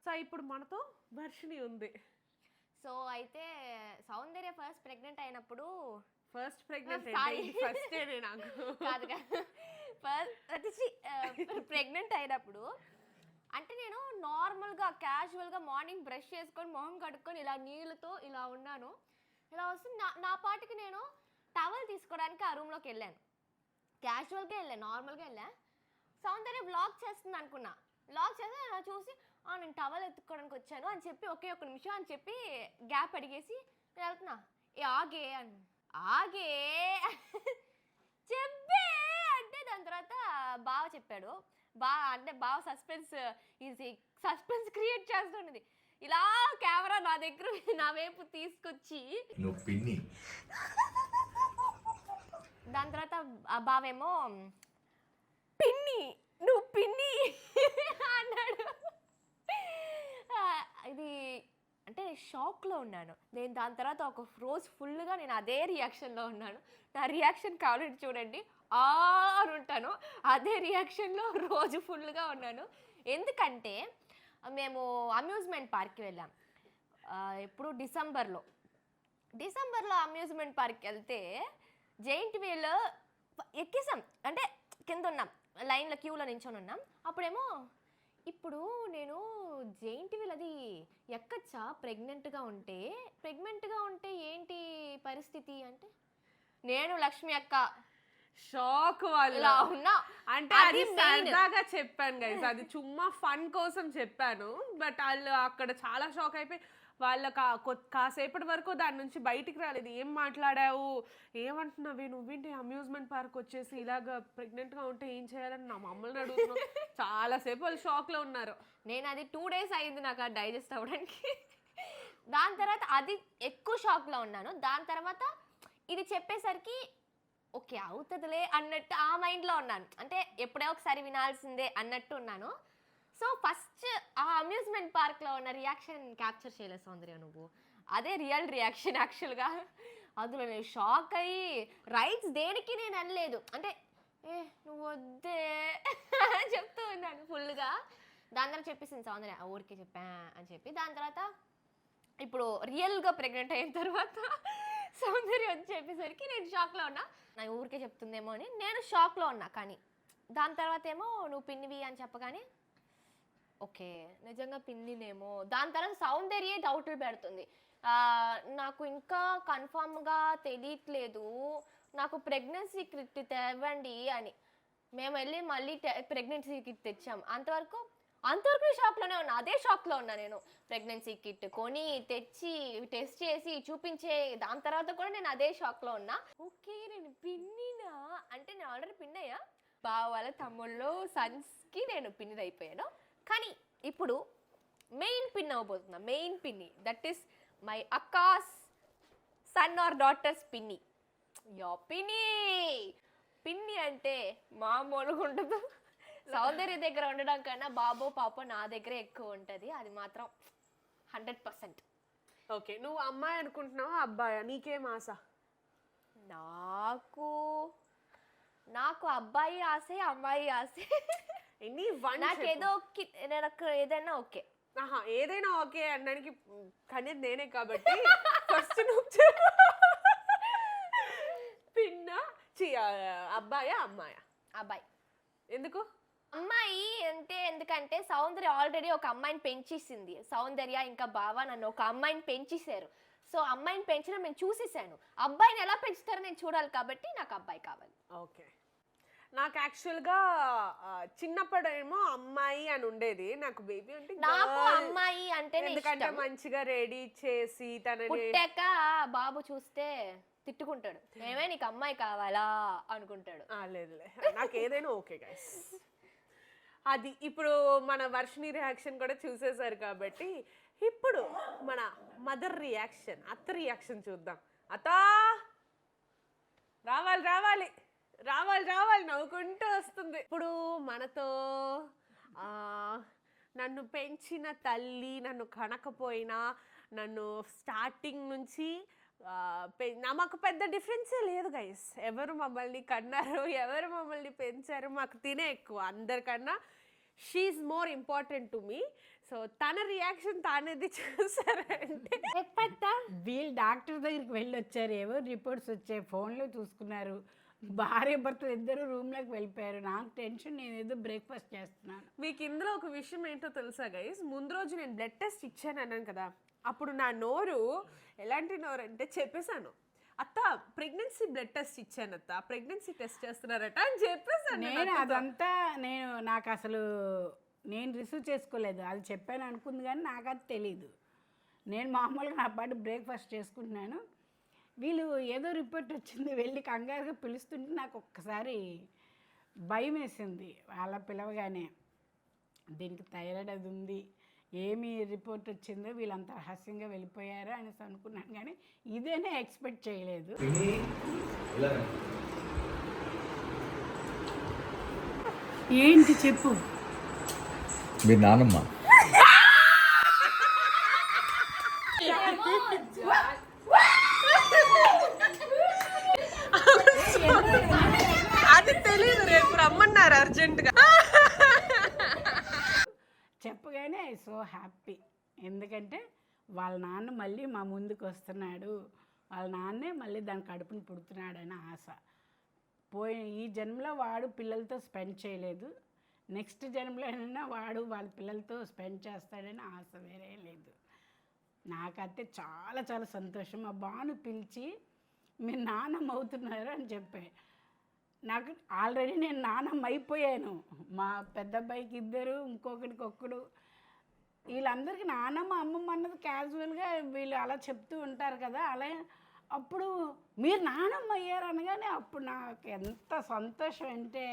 S2: సో ఇప్పుడు మనతో వర్షిణి ఉంది.
S3: సో అయితే సౌందర్య ఫస్ట్ ప్రెగ్నెంట్ అయినప్పుడు
S2: ఫస్ట్ ప్రెగ్నెంట్ నాకు
S3: కాదు ప్రెగ్నెంట్ అయినప్పుడు అంటే నేను నార్మల్గా క్యాజువల్గా మార్నింగ్ బ్రష్ చేసుకొని మొహం కడుక్కొని ఇలా నీళ్ళతో ఇలా ఉన్నాను. ఇలా వస్తే నా పాటికి నేను టవల్ తీసుకోవడానికి ఆ రూమ్లోకి వెళ్ళాను. క్యాజువల్గా వెళ్ళాను, నార్మల్గా వెళ్ళాను. సౌందర్య వ్లాగ్ చేస్తుంది అనుకున్నా. వ్లాగ్ చేస్తే చూసి నేను టవల్ ఎత్తుకోవడానికి వచ్చాను అని చెప్పి ఒకే ఒక్క నిమిషం అని చెప్పి గ్యాప్ అడిగేసి నేను వెళ్తున్నా. ఆగే చెప్పే అంటే దాని తర్వాత బావ చెప్పాడు. బావ సస్పెన్స్ క్రియేట్ చేస్తుండేది. ఇలా కెమెరా నా దగ్గర నా వైపు తీసుకొచ్చి దాని తర్వాత ఆ బావేమో నువ్వు పిన్ని అన్నాడు. ఇది అంటే షాక్లో ఉన్నాను నేను. దాని తర్వాత ఒక రోజు ఫుల్గా నేను అదే రియాక్షన్లో ఉన్నాను. నా రియాక్షన్ కావాలంటే చూడండి అని ఉంటాను. అదే రియాక్షన్లో రోజు ఫుల్గా ఉన్నాను. ఎందుకంటే మేము అమ్యూజ్మెంట్ పార్క్కి వెళ్ళాం. ఎప్పుడు డిసెంబర్లో అమ్యూజ్మెంట్ పార్క్కి వెళ్తే జైంట్ వీల్ ఎక్కేసాం. అంటే కింద ఉన్నాం, లైన్లో క్యూలో నించొని ఉన్నాం. అప్పుడేమో ఇప్పుడు నేను జైంట్ వీల్ అది ఎక్కచ్చా ప్రెగ్నెంట్గా ఉంటే ఏంటి పరిస్థితి అంటే నేను లక్ష్మి అక్క
S2: షాక్ వాళ్ళు
S3: ఉన్నా.
S2: అంటే అది సరదాగా చెప్పాను గైస్, అది చుమ్మా ఫన్ కోసం చెప్పాను. బట్ వాళ్ళు అక్కడ చాలా షాక్ అయిపోయి వాళ్ళకి కాసేపటి వరకు దాని నుంచి బయటికి రాలేదు. ఏం మాట్లాడావు, ఏమంటున్నావు, నువ్వేంటి అమ్యూజ్మెంట్ పార్క్ వచ్చేసి ఇలాగ ప్రెగ్నెంట్గా ఉంటే ఏం చేయాలని నా మమ్మల్ని అడుగుతున్నావు. చాలాసేపు వాళ్ళు షాక్లో ఉన్నారు.
S3: నేను అది 2 days అయింది నాకు అది డైజెస్ట్ అవ్వడానికి. దాని తర్వాత అది ఎక్కువ షాక్లో ఉన్నాను. దాని తర్వాత ఇది చెప్పేసరికి ఓకే అవుతుందిలే అన్నట్టు ఆ మైండ్లో ఉన్నాను. అంటే ఎప్పుడో ఒకసారి వినాల్సిందే అన్నట్టు ఉన్నాను. సో ఫస్ట్ ఆ అమ్యూజ్మెంట్ పార్క్లో ఉన్న రియాక్షన్ క్యాప్చర్ చేయలేదు సౌందర్య నువ్వు. అదే రియల్ రియాక్షన్ యాక్చువల్గా. అందులో నేను షాక్ అయ్యి రైట్స్ దేనికి నేను అనలేదు. అంటే నువ్వు వద్దే అని చెప్తూ ఉన్నాను ఫుల్గా. దాని తర్వాత చెప్పేసింది సౌందర్య ఊరికే చెప్పా అని చెప్పి. దాని తర్వాత ఇప్పుడు రియల్గా ప్రెగ్నెంట్ అయిన తర్వాత సౌందర్య వచ్చి చెప్పేసరికి నేను షాక్లో ఉన్నా. నాకు ఊరికే చెప్తుందేమో అని నేను షాక్లో ఉన్నా. కానీ దాని తర్వాత ఏమో నువ్వు పిన్నివి అని చెప్పగానే ఓకే నిజంగా పిన్నినేమో. దాని తర్వాత సౌందర్యే డౌట్లు పెడుతుంది, నాకు ఇంకా కన్ఫామ్గా తెలియట్లేదు, నాకు ప్రెగ్నెన్సీ కిట్ తేవండి అని. మేము వెళ్ళి మళ్ళీ ప్రెగ్నెన్సీ కిట్ తెచ్చాం. అంతవరకు షాక్లోనే ఉన్నా, అదే షాక్లో ఉన్నా నేను. ప్రెగ్నెన్సీ కిట్ కొని తెచ్చి టెస్ట్ చేసి చూపించే దాని తర్వాత కూడా నేను అదే షాక్లో ఉన్నా. ఓకే నేను పిన్నినా అంటే నేను ఆల్రెడీ పిన్నయ్యా. బావ వాళ్ళ తమ్ముళ్ళు సన్స్కి నేను పిన్ని అయిపోయాను. కానీ ఇప్పుడు మెయిన్ పిన్ అవ్వబోతున్నా. మెయిన్ పిన్ని దట్ ఈస్ మై అక్కాస్ సన్ ఆర్ డాటర్స్ పిన్ని. యో పిన్ని. పిన్ని అంటే మామూలుగా ఉండదు. సౌందర్య దగ్గర ఉండడం కన్నా బాబో పాప నా దగ్గరే ఎక్కువ ఉంటుంది, అది మాత్రం 100%.
S2: ఓకే, నువ్వు అమ్మాయి అనుకుంటున్నావా అబ్బాయా? నీకేం ఆశ?
S3: నాకు అబ్బాయి ఆశే అమ్మాయి ఆశే. నాకేదో నాకు ఏదైనా ఓకే.
S2: ఏదైనా ఓకే అనడానికి కనేది నేనే కాబట్టి ఫస్ట్ నువ్వు పిన్న అబ్బాయా అమ్మాయా?
S3: అబ్బాయి.
S2: ఎందుకు
S3: అమ్మాయి అంటే ఎందుకంటే సౌందర్య ఆల్రెడీ ఒక అమ్మాయిని పెంచేసింది. సౌందర్య ఇంకా బావ నన్ను ఒక అమ్మాయిని పెంచేశారు. సో అమ్మాయిని పెంచడం నేను చూసేసాను. అబ్బాయిని ఎలా పెంచుతారో నేను చూడాలి కాబట్టి నాకు అబ్బాయి కావాలి.
S2: ఓకే, నాకు యాక్చువల్గా చిన్నప్పుడేమో అమ్మాయి అని ఉండేది. నాకు బేబీ అంటే
S3: నాకు అమ్మాయి అంటే
S2: ఎందుకంటే మంచిగా రెడీ చేసి తనని
S3: పుట్టాక బాబు చూస్తే తిట్టుకుంటాడు, ఏమే నీకు అమ్మాయి కావాలా అనుకుంటాడు.
S2: లేదు నాకు ఏదైనా ఓకే గైస్. అది ఇప్పుడు మన వర్షిని రియాక్షన్ కూడా చూసేశారు కాబట్టి ఇప్పుడు మన మదర్ రియాక్షన్, అత్త రియాక్షన్ చూద్దాం. అత్త రావాలి రావాలి రావాలి రావాలి నవ్వుకుంటూ వస్తుంది. ఇప్పుడు మనతో నన్ను పెంచిన తల్లి, నన్ను కనకపోయినా నన్ను స్టార్టింగ్ నుంచి మాకు పెద్ద డిఫరెన్సే లేదు గైస్. ఎవరు మమ్మల్ని కన్నారు, ఎవరు మమ్మల్ని పెంచారు, మాకు తినే ఎక్కువ అందరికన్నా. She more important to me. So తన రియాక్షన్ తానేది చూసారంటే
S4: వీళ్ళు డాక్టర్ దగ్గరికి వెళ్ళి వచ్చారు, ఏవో రిపోర్ట్స్ వచ్చాయి, ఫోన్లో చూసుకున్నారు. భార్య భర్తలు ఇద్దరు రూమ్లోకి వెళ్ళిపోయారు. నాకు టెన్షన్, నేను ఏదో బ్రేక్ఫాస్ట్ చేస్తున్నాను.
S2: మీకు ఇందులో ఒక విషయం ఏంటో తెలుసా గైస్? ముందు రోజు నేను బ్లడ్ టెస్ట్ ఇచ్చాను అన్నాను కదా, అప్పుడు నా నోరు ఎలాంటి నోరు అంటే చెప్పేశాను, అత్త ప్రెగ్నెన్సీ బ్లడ్ టెస్ట్ ఇచ్చాను అత్త, ప్రెగ్నెన్సీ టెస్ట్ చేస్తున్నారట అని చెప్పేశాను.
S4: నేను అదంతా నాకు అసలు నేను రిసీవ్ చేసుకోలేదు. అది చెప్పాను అనుకుంది కానీ నాకు అది తెలీదు. నేను మామూలుగా నా పాటు బ్రేక్ఫాస్ట్ చేసుకుంటున్నాను. వీళ్ళు ఏదో రిపోర్ట్ వచ్చింది వెళ్ళి కంగారుగా పిలుస్తుంటే నాకు ఒక్కసారి భయం వేసింది. వాళ్ళ పిలవగానే దీనికి థైరాయిడ్ అది ఉంది, ఏమి రిపోర్ట్ వచ్చిందో వీళ్ళంతా రహస్యంగా వెళ్ళిపోయారు అనేసి అనుకున్నాను. కానీ ఇదేనే ఎక్స్పెక్ట్ చేయలేదు. ఏంటి చెప్పు.
S1: మీ నాన్నమ్మ
S2: అది తెలియదు, రేపు రమ్మన్నారు అర్జెంటుగా.
S4: చెప్పగానే ఐ సో హ్యాపీ. ఎందుకంటే వాళ్ళ నాన్న మళ్ళీ మా ముందుకు వస్తున్నాడు, వాళ్ళ నాన్నే మళ్ళీ దాని కడుపుని పుడుతున్నాడని ఆశ. ఈ జన్మలో వాడు పిల్లలతో స్పెండ్ చేయలేదు, నెక్స్ట్ జన్మలో అయినా వాడు వాళ్ళ పిల్లలతో స్పెండ్ చేస్తాడని ఆశ, వేరే లేదు. నాకైతే చాలా చాలా సంతోషం. మా బాను పిలిచి మీరు నాన్నమ్మ అవుతున్నారు అని చెప్పాను. నాకు ఆల్రెడీ నేను నాన్నమ్మ అయిపోయాను. మా పెద్ద అబ్బాయికి ఇద్దరు, ఇంకొకటికి ఒక్కడు. వీళ్ళందరికీ నాన్నమ్మ అమ్మమ్మ అన్నది క్యాజువల్గా వీళ్ళు అలా చెప్తూ ఉంటారు కదా. అలా అప్పుడు మీరు నాన్నమ్మ అయ్యారు అనగానే అప్పుడు నాకు ఎంత సంతోషం అంటే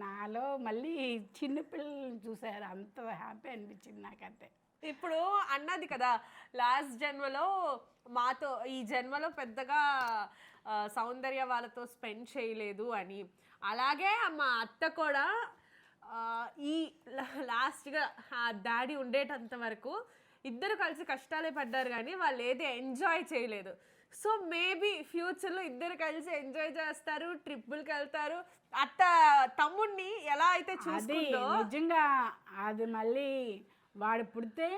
S4: నాలో మళ్ళీ చిన్నపిల్లల్ని చూశారు, అంత హ్యాపీ అనిపించింది నాకైతే.
S2: ఇప్పుడు అన్నది కదా లాస్ట్ జన్మలో మాతో, ఈ జన్మలో పెద్దగా సౌందర్య వాళ్ళతో స్పెండ్ చేయలేదు అని. అలాగే మా అత్త కూడా ఈ లాస్ట్గా డాడీ ఉండేటంత వరకు ఇద్దరు కలిసి కష్టాలే పడ్డారు కానీ వాళ్ళు ఏది ఎంజాయ్ చేయలేదు. సో మేబీ ఫ్యూచర్లో ఇద్దరు కలిసి ఎంజాయ్ చేస్తారు, ట్రిప్పులకి వెళ్తారు. అత్త తమ్ముడిని ఎలా అయితే
S4: అది
S2: చూసుకుందో
S4: నిజంగా అది మళ్ళీ వాడు పుడితే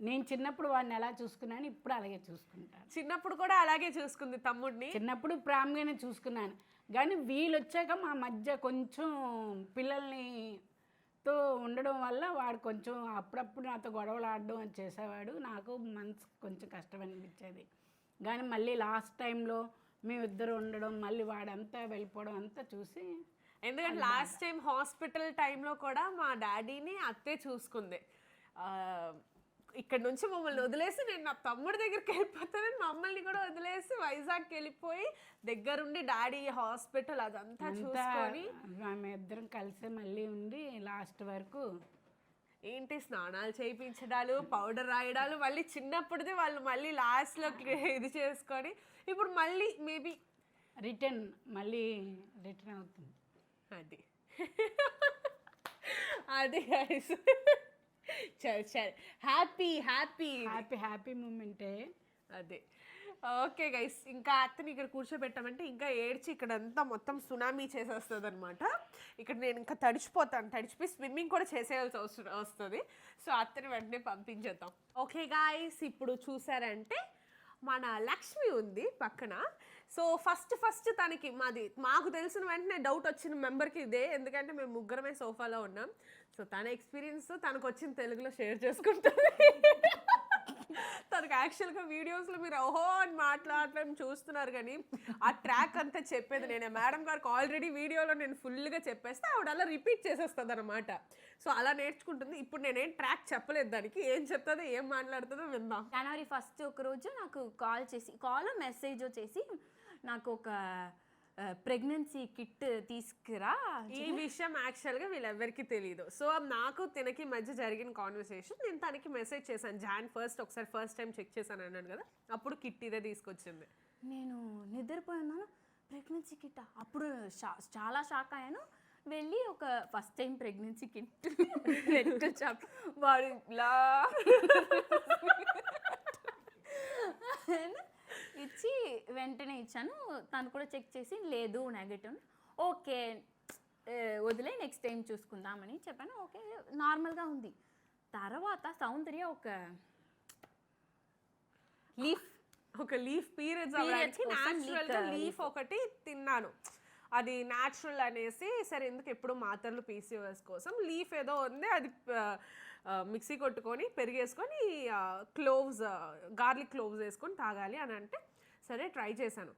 S4: నేను చిన్నప్పుడు వాడిని ఎలా చూసుకున్నాను ఇప్పుడు అలాగే చూసుకుంటాను.
S2: చిన్నప్పుడు కూడా అలాగే చూసుకుంది తమ్ముడిని.
S4: చిన్నప్పుడు ప్రేమగానే చూసుకున్నాను కానీ వీళ్ళు వచ్చాక మా మధ్య కొంచెం పిల్లల్నితో ఉండడం వల్ల వాడు కొంచెం అప్పుడప్పుడు నాతో గొడవలు ఆడడం అని చేసేవాడు. నాకు మనసు కొంచెం కష్టం అనిపించేది. కానీ మళ్ళీ లాస్ట్ టైంలో మేమిద్దరు ఉండడం మళ్ళీ వాడంతా వెళ్ళిపోవడం అంతా చూసి,
S2: ఎందుకంటే లాస్ట్ టైం హాస్పిటల్ టైంలో కూడా మా డాడీని అత్తే చూసుకుంది. ఇక్కడ నుంచి మమ్మల్ని వదిలేసి నేను నా తమ్ముడి దగ్గరికి వెళ్ళిపోతానని మమ్మల్ని కూడా వదిలేసి వైజాగ్కి వెళ్ళిపోయి దగ్గరుండి డాడీ హాస్పిటల్ అదంతా చూసుకొని
S4: మేమిద్దరం కలిసి మళ్ళీ ఉండి లాస్ట్ వరకు
S2: ఏంటి స్నానాలు చేయించడాలు, పౌడర్ రాయడాలు, మళ్ళీ చిన్నప్పుడుది వాళ్ళు మళ్ళీ లాస్ట్లో ఇది చేసుకొని ఇప్పుడు మళ్ళీ మేబీ
S4: రిటర్న్ అవుతుంది.
S2: అది అది గైస్ చల్ చల్ హ్యాపీ హ్యాపీ
S4: హ్యాపీ హ్యాపీ మూమెంటే
S2: అదే. ఓకే గైస్, ఇంకా అత్తని ఇక్కడ కూర్చోబెట్టామంటే ఇంకా ఏడ్చి ఇక్కడంతా మొత్తం సునామీ చేసేస్తుంది అనమాట. ఇక్కడ నేను ఇంకా తడిచిపోయి స్విమ్మింగ్ కూడా చేసేయాల్సి వస్తుంది. సో అత్తని వెంటనే పంపించేద్దాం. ఓకే గాయస్, ఇప్పుడు చూసారంటే మన లక్ష్మి ఉంది పక్కన. సో ఫస్ట్ తనకి మాకు తెలిసిన వెంటనే డౌట్ వచ్చిన మెంబర్కి ఇదే, ఎందుకంటే మేము ముగ్గురమే సోఫాలో ఉన్నాం. సో తన ఎక్స్పీరియన్స్ తనకు వచ్చిన తెలుగులో షేర్ చేసుకుంటుంది. తనకు యాక్చువల్గా వీడియోస్లో మీరు ఓహో అని మాట్లాడటం చూస్తున్నారు కానీ ఆ ట్రాక్ అంతా చెప్పేది నేనే. మేడం గారికి ఆల్రెడీ వీడియోలో నేను ఫుల్గా చెప్పేస్తే ఆవిడ అలా రిపీట్ చేసేస్తుంది అనమాట. సో అలా నేర్చుకుంటుంది. ఇప్పుడు నేనేం ట్రాక్ చెప్పలేదు దానికి, ఏం చెప్తుందో ఏం మాట్లాడుతుందో విందాం.
S3: జనవరి 1 ఒక రోజు నాకు కాల్ మెసేజ్ చేసి నాకు ఒక ప్రెగ్నెన్సీ కిట్ తీసుకురా.
S2: ఈ విషయం యాక్చువల్గా వీళ్ళెవ్వరికి తెలియదు. సో నాకు తినకి మధ్య జరిగిన కాన్వర్సేషన్, నేను తనకి మెసేజ్ చేశాను Jan 1 ఒకసారి ఫస్ట్ టైం చెక్ చేశాను అన్నాను కదా, అప్పుడు కిట్ ఇదే తీసుకొచ్చింది.
S3: నేను నిద్రపోయాను, ప్రెగ్నెన్సీ కిట్. అప్పుడు చాలా షాక్ అయ్యాను. వెళ్ళి ఒక ఫస్ట్ టైం ప్రెగ్నెన్సీ కిట్ వాడు ఇలా ఇచ్చి వెంటనే ఇచ్చాను. తను కూడా చెక్ చేసి లేదు నెగటివ్, ఓకే వదిలే నెక్స్ట్ టైం చూసుకుందామని చెప్పాను. ఓకే నార్మల్గా ఉంది. తర్వాత సౌందర్య ఒక లీఫ్
S2: పీరియడ్స్ అవ్వడానికి న్యాచురల్గా లీఫ్ ఒకటి తిన్నాను. అది న్యాచురల్ అనేసి సరే ఎందుకు ఎప్పుడు మాత్రలు PCOS కోసం లీఫ్ ఏదో ఉంది, అది మిక్సీ కొట్టుకొని పెరిగేసుకొని గార్లిక్ క్లోవ్స్ వేసుకొని తాగాలి అని అంటే సరే ట్రై చేశాను.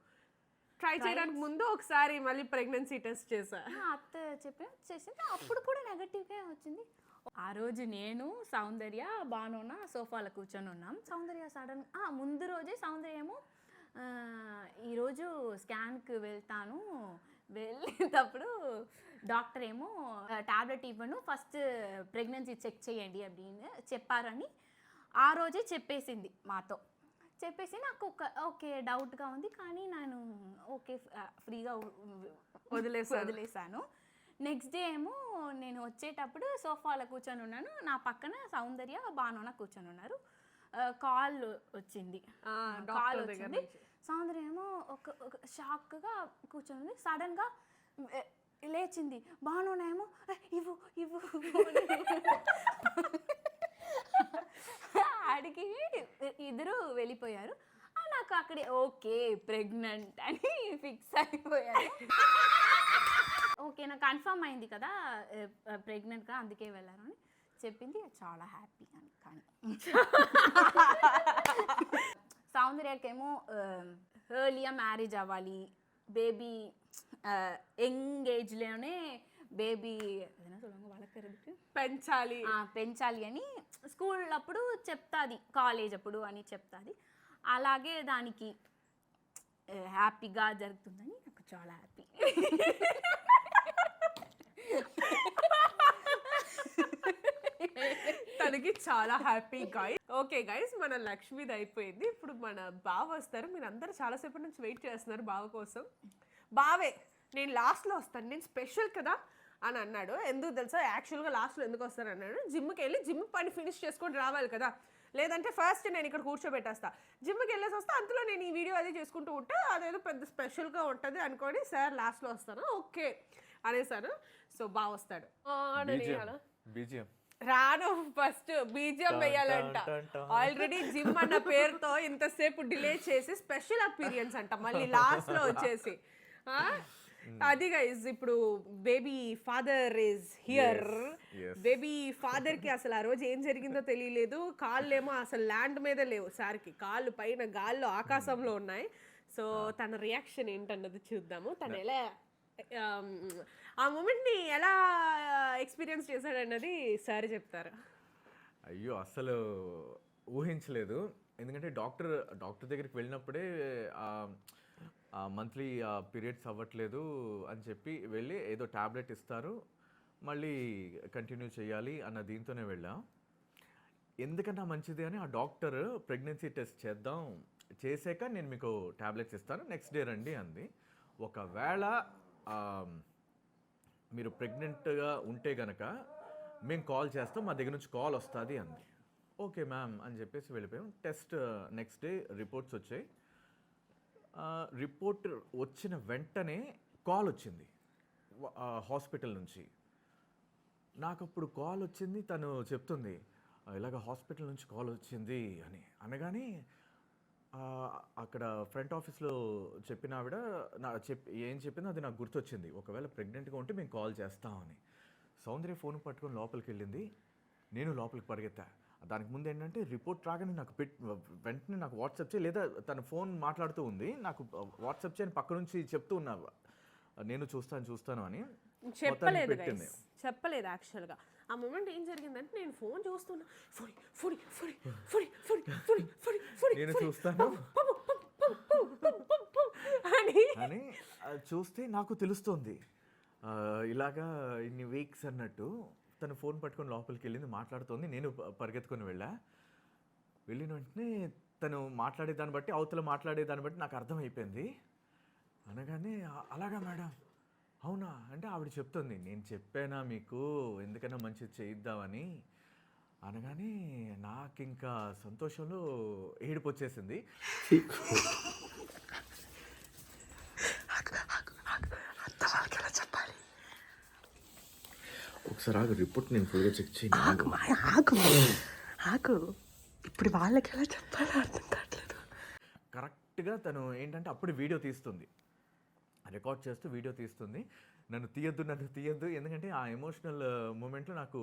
S2: ట్రై చేయడానికి ముందు ఒకసారి మళ్ళీ ప్రెగ్నెన్సీ టెస్ట్ చేశాను.
S3: అత్త చేసింది, అప్పుడు కూడా నెగటివ్గా వచ్చింది. ఆ రోజు నేను సౌందర్య బానున్న సోఫాలో కూర్చొని ఉన్నాం. సౌందర్య సడన్ ముందు రోజే సౌందర్య ఏమో ఈరోజు స్కాన్కి వెళ్తాను, వెళ్ళేటప్పుడు డాక్టర్ ఏమో టాబ్లెట్ ఇవ్వను, ఫస్ట్ ప్రెగ్నెన్సీ చెక్ చేయండి அப்படின்னு చెప్పారని ఆ రోజే చెప్పేసింది మాతో. చెప్పేసి నాకు ఓకే డౌట్గా ఉంది కానీ నేను ఓకే ఫ్రీగా వదిలేసాను. నెక్స్ట్ డే ఏమో నేను వచ్చేటప్పుడు సోఫాలో కూర్చొని ఉన్నాను, నా పక్కన సౌందర్య బానున్న కూర్చొని ఉన్నారు. కాల్ వచ్చింది. సౌందర్య ఏమో ఒక షాక్గా కూర్చొని సడన్గా లేచింది. బానున్న ఏమో ఇవ్వు అడిగి ఇద్దరు వెళ్ళిపోయారు. నాకు అక్కడే ఓకే ప్రెగ్నెంట్ అని ఫిక్స్ అయిపోయారు. ఓకే నాకు కన్ఫర్మ్ అయింది కదా ప్రెగ్నెంట్గా, అందుకే వెళ్ళారు అని చెప్పింది. చాలా హ్యాపీ అని. కానీ సౌందర్యకేమో ఎర్లీగా మ్యారేజ్ అవ్వాలి, బేబీ యంగ్ ఏజ్లోనే బేబీ పెంచాలి అని స్కూల్ అప్పుడు చెప్తాది, కాలేజ్ అప్పుడు అని చెప్తాది. అలాగే దానికి హ్యాపీగా జరుగుతుందని నాకు చాలా హ్యాపీ.
S2: తనకి చాలా హ్యాపీ గాయ్. ఓకే గైస్, మన లక్ష్మిది అయిపోయింది. ఇప్పుడు మన బావ వస్తారు. మీరు అందరూ చాలాసేపటి నుంచి వెయిట్ చేస్తున్నారు బావ కోసం. బావే నేను లాస్ట్లో వస్తాను, నేను స్పెషల్ కదా అని అన్నాడు. ఎందుకు తెలుసా యాక్చువల్గా లాస్ట్లో ఎందుకు వస్తాను అన్నాడు, జిమ్కి వెళ్ళి జిమ్ పని ఫినిష్ చేసుకొని రావాలి కదా. లేదంటే ఫస్ట్ నేను ఇక్కడ కూర్చోబెట్టేస్తా, జిమ్కి వెళ్ళేసి వస్తా, అంతలో నేను ఈ వీడియో అది చేసుకుంటూ ఉంటే అదేదో పెద్ద స్పెషల్గా ఉంటుంది అనుకోని సార్ లాస్ట్లో వస్తాను ఓకే అనేసాను. సో బాగా వస్తాడు
S1: బీజిఎం
S2: రాను, ఫస్ట్ బీజిఎం వేయాలంట. ఆల్రెడీ జిమ్ అన్న పేరుతో ఇంతసేపు డిలే చేసి స్పెషల్ అపీరియన్స్ అంట మళ్ళీ లాస్ట్ లో వచ్చేసి. అది గైస్ ఇప్పుడు baby father is here. Baby father కి అసలు ఆ రోజు ఏం జరిగిందో తెలియలేదు, కాళ్ళేమో అసలు ల్యాండ్ మీద లేవు సార్కి, కాళ్ళు పైన గాల్లో ఆకాశంలో ఉన్నాయి. సో తన రియాక్షన్ ఏంటన్నది చూద్దాము, తను ఎలా ఆ మూమెంట్ని ఎలా ఎక్స్పీరియన్స్ చేశాడన్నది సార్ చెప్తారు.
S1: అయ్యో అసలు ఊహించలేదు, ఎందుకంటే డాక్టర్ దగ్గరికి వెళ్ళినప్పుడే మంత్లీ పీరియడ్స్ అవ్వట్లేదు అని చెప్పి వెళ్ళి ఏదో ట్యాబ్లెట్ ఇస్తారు, మళ్ళీ కంటిన్యూ చేయాలి అన్న దీంతోనే వెళ్ళాం. ఎందుకన్నా మంచిది అని ఆ డాక్టర్ ప్రెగ్నెన్సీ టెస్ట్ చేసాక నేను మీకు ట్యాబ్లెట్స్ ఇస్తాను, నెక్స్ట్ డే రండి అంది. ఒకవేళ మీరు ప్రెగ్నెంట్గా ఉంటే కనుక మేము కాల్ చేస్తాం, మా దగ్గర నుంచి కాల్ వస్తుంది అంది. ఓకే మ్యామ్ అని చెప్పేసి వెళ్ళిపోయాం. టెస్ట్ నెక్స్ట్ డే రిపోర్ట్స్ వచ్చాయి. రిపోర్ట్ వచ్చిన వెంటనే కాల్ వచ్చింది హాస్పిటల్ నుంచి. నాకు అప్పుడు కాల్ వచ్చింది, తను చెప్తుంది ఇలాగ హాస్పిటల్ నుంచి కాల్ వచ్చింది అని అనగానే అక్కడ ఫ్రంట్ ఆఫీస్లో చెప్పిన ఆవిడ ఏం చెప్పిందో అది నాకు గుర్తొచ్చింది, ఒకవేళ ప్రెగ్నెంట్గా ఉంటే మేము కాల్ చేస్తామని. సౌందర్య ఫోన్ పట్టుకొని లోపలికి వెళ్ళింది, నేను లోపలికి పరిగెత్తా. దానికి ముందు ఏంటంటే రిపోర్ట్ రాగానే నాకు వెంటనే నాకు వాట్సాప్ చేయి, లేదా తన ఫోన్ మాట్లాడుతూ ఉంది, నాకు వాట్సాప్ చేయని పక్క నుంచి చెప్తూ ఉన్నా నేను చూస్తాను అని.
S2: చెప్పలేదు యాక్చువల్గా. ఆ మూమెంట్ ఏం జరిగిందంటే నేను ఫోన్ చూస్తున్నా,
S1: నేను చూస్తాను అని చూస్తే నాకు తెలుస్తుంది ఇలాగా ఇన్ని వీక్స్ అన్నట్టు. తను ఫోన్ పట్టుకొని లోపలికి వెళ్ళింది, మాట్లాడుతోంది, నేను పరిగెత్తుకొని వెళ్ళిన వెంటనే తను మాట్లాడేదాన్ని బట్టి అవతల మాట్లాడేదాన్ని బట్టి నాకు అర్థమైపోయింది. అనగానే అలాగా మేడం, అవునా అంటే ఆవిడ చెప్తుంది, నేను చెప్పానా మీకు ఎందుకైనా మంచిది చేయిద్దామని అనగానే నాకు ఇంకా సంతోషంలో ఏడుపు వచ్చేసింది. ఒకసారి ఆగు, రిపోర్ట్ నేను ఫుల్గా చెక్ చేయండి.
S2: ఆగు ఇప్పుడు వాళ్ళకి ఎలా చెప్పాలో అర్థం కావట్లేదు.
S1: కరెక్ట్గా తను ఏంటంటే అప్పుడు వీడియో తీస్తుంది, రికార్డ్ చేస్తూ వీడియో తీస్తుంది. నన్ను తీయద్దు ఎందుకంటే ఆ ఎమోషనల్ మూమెంట్లో నాకు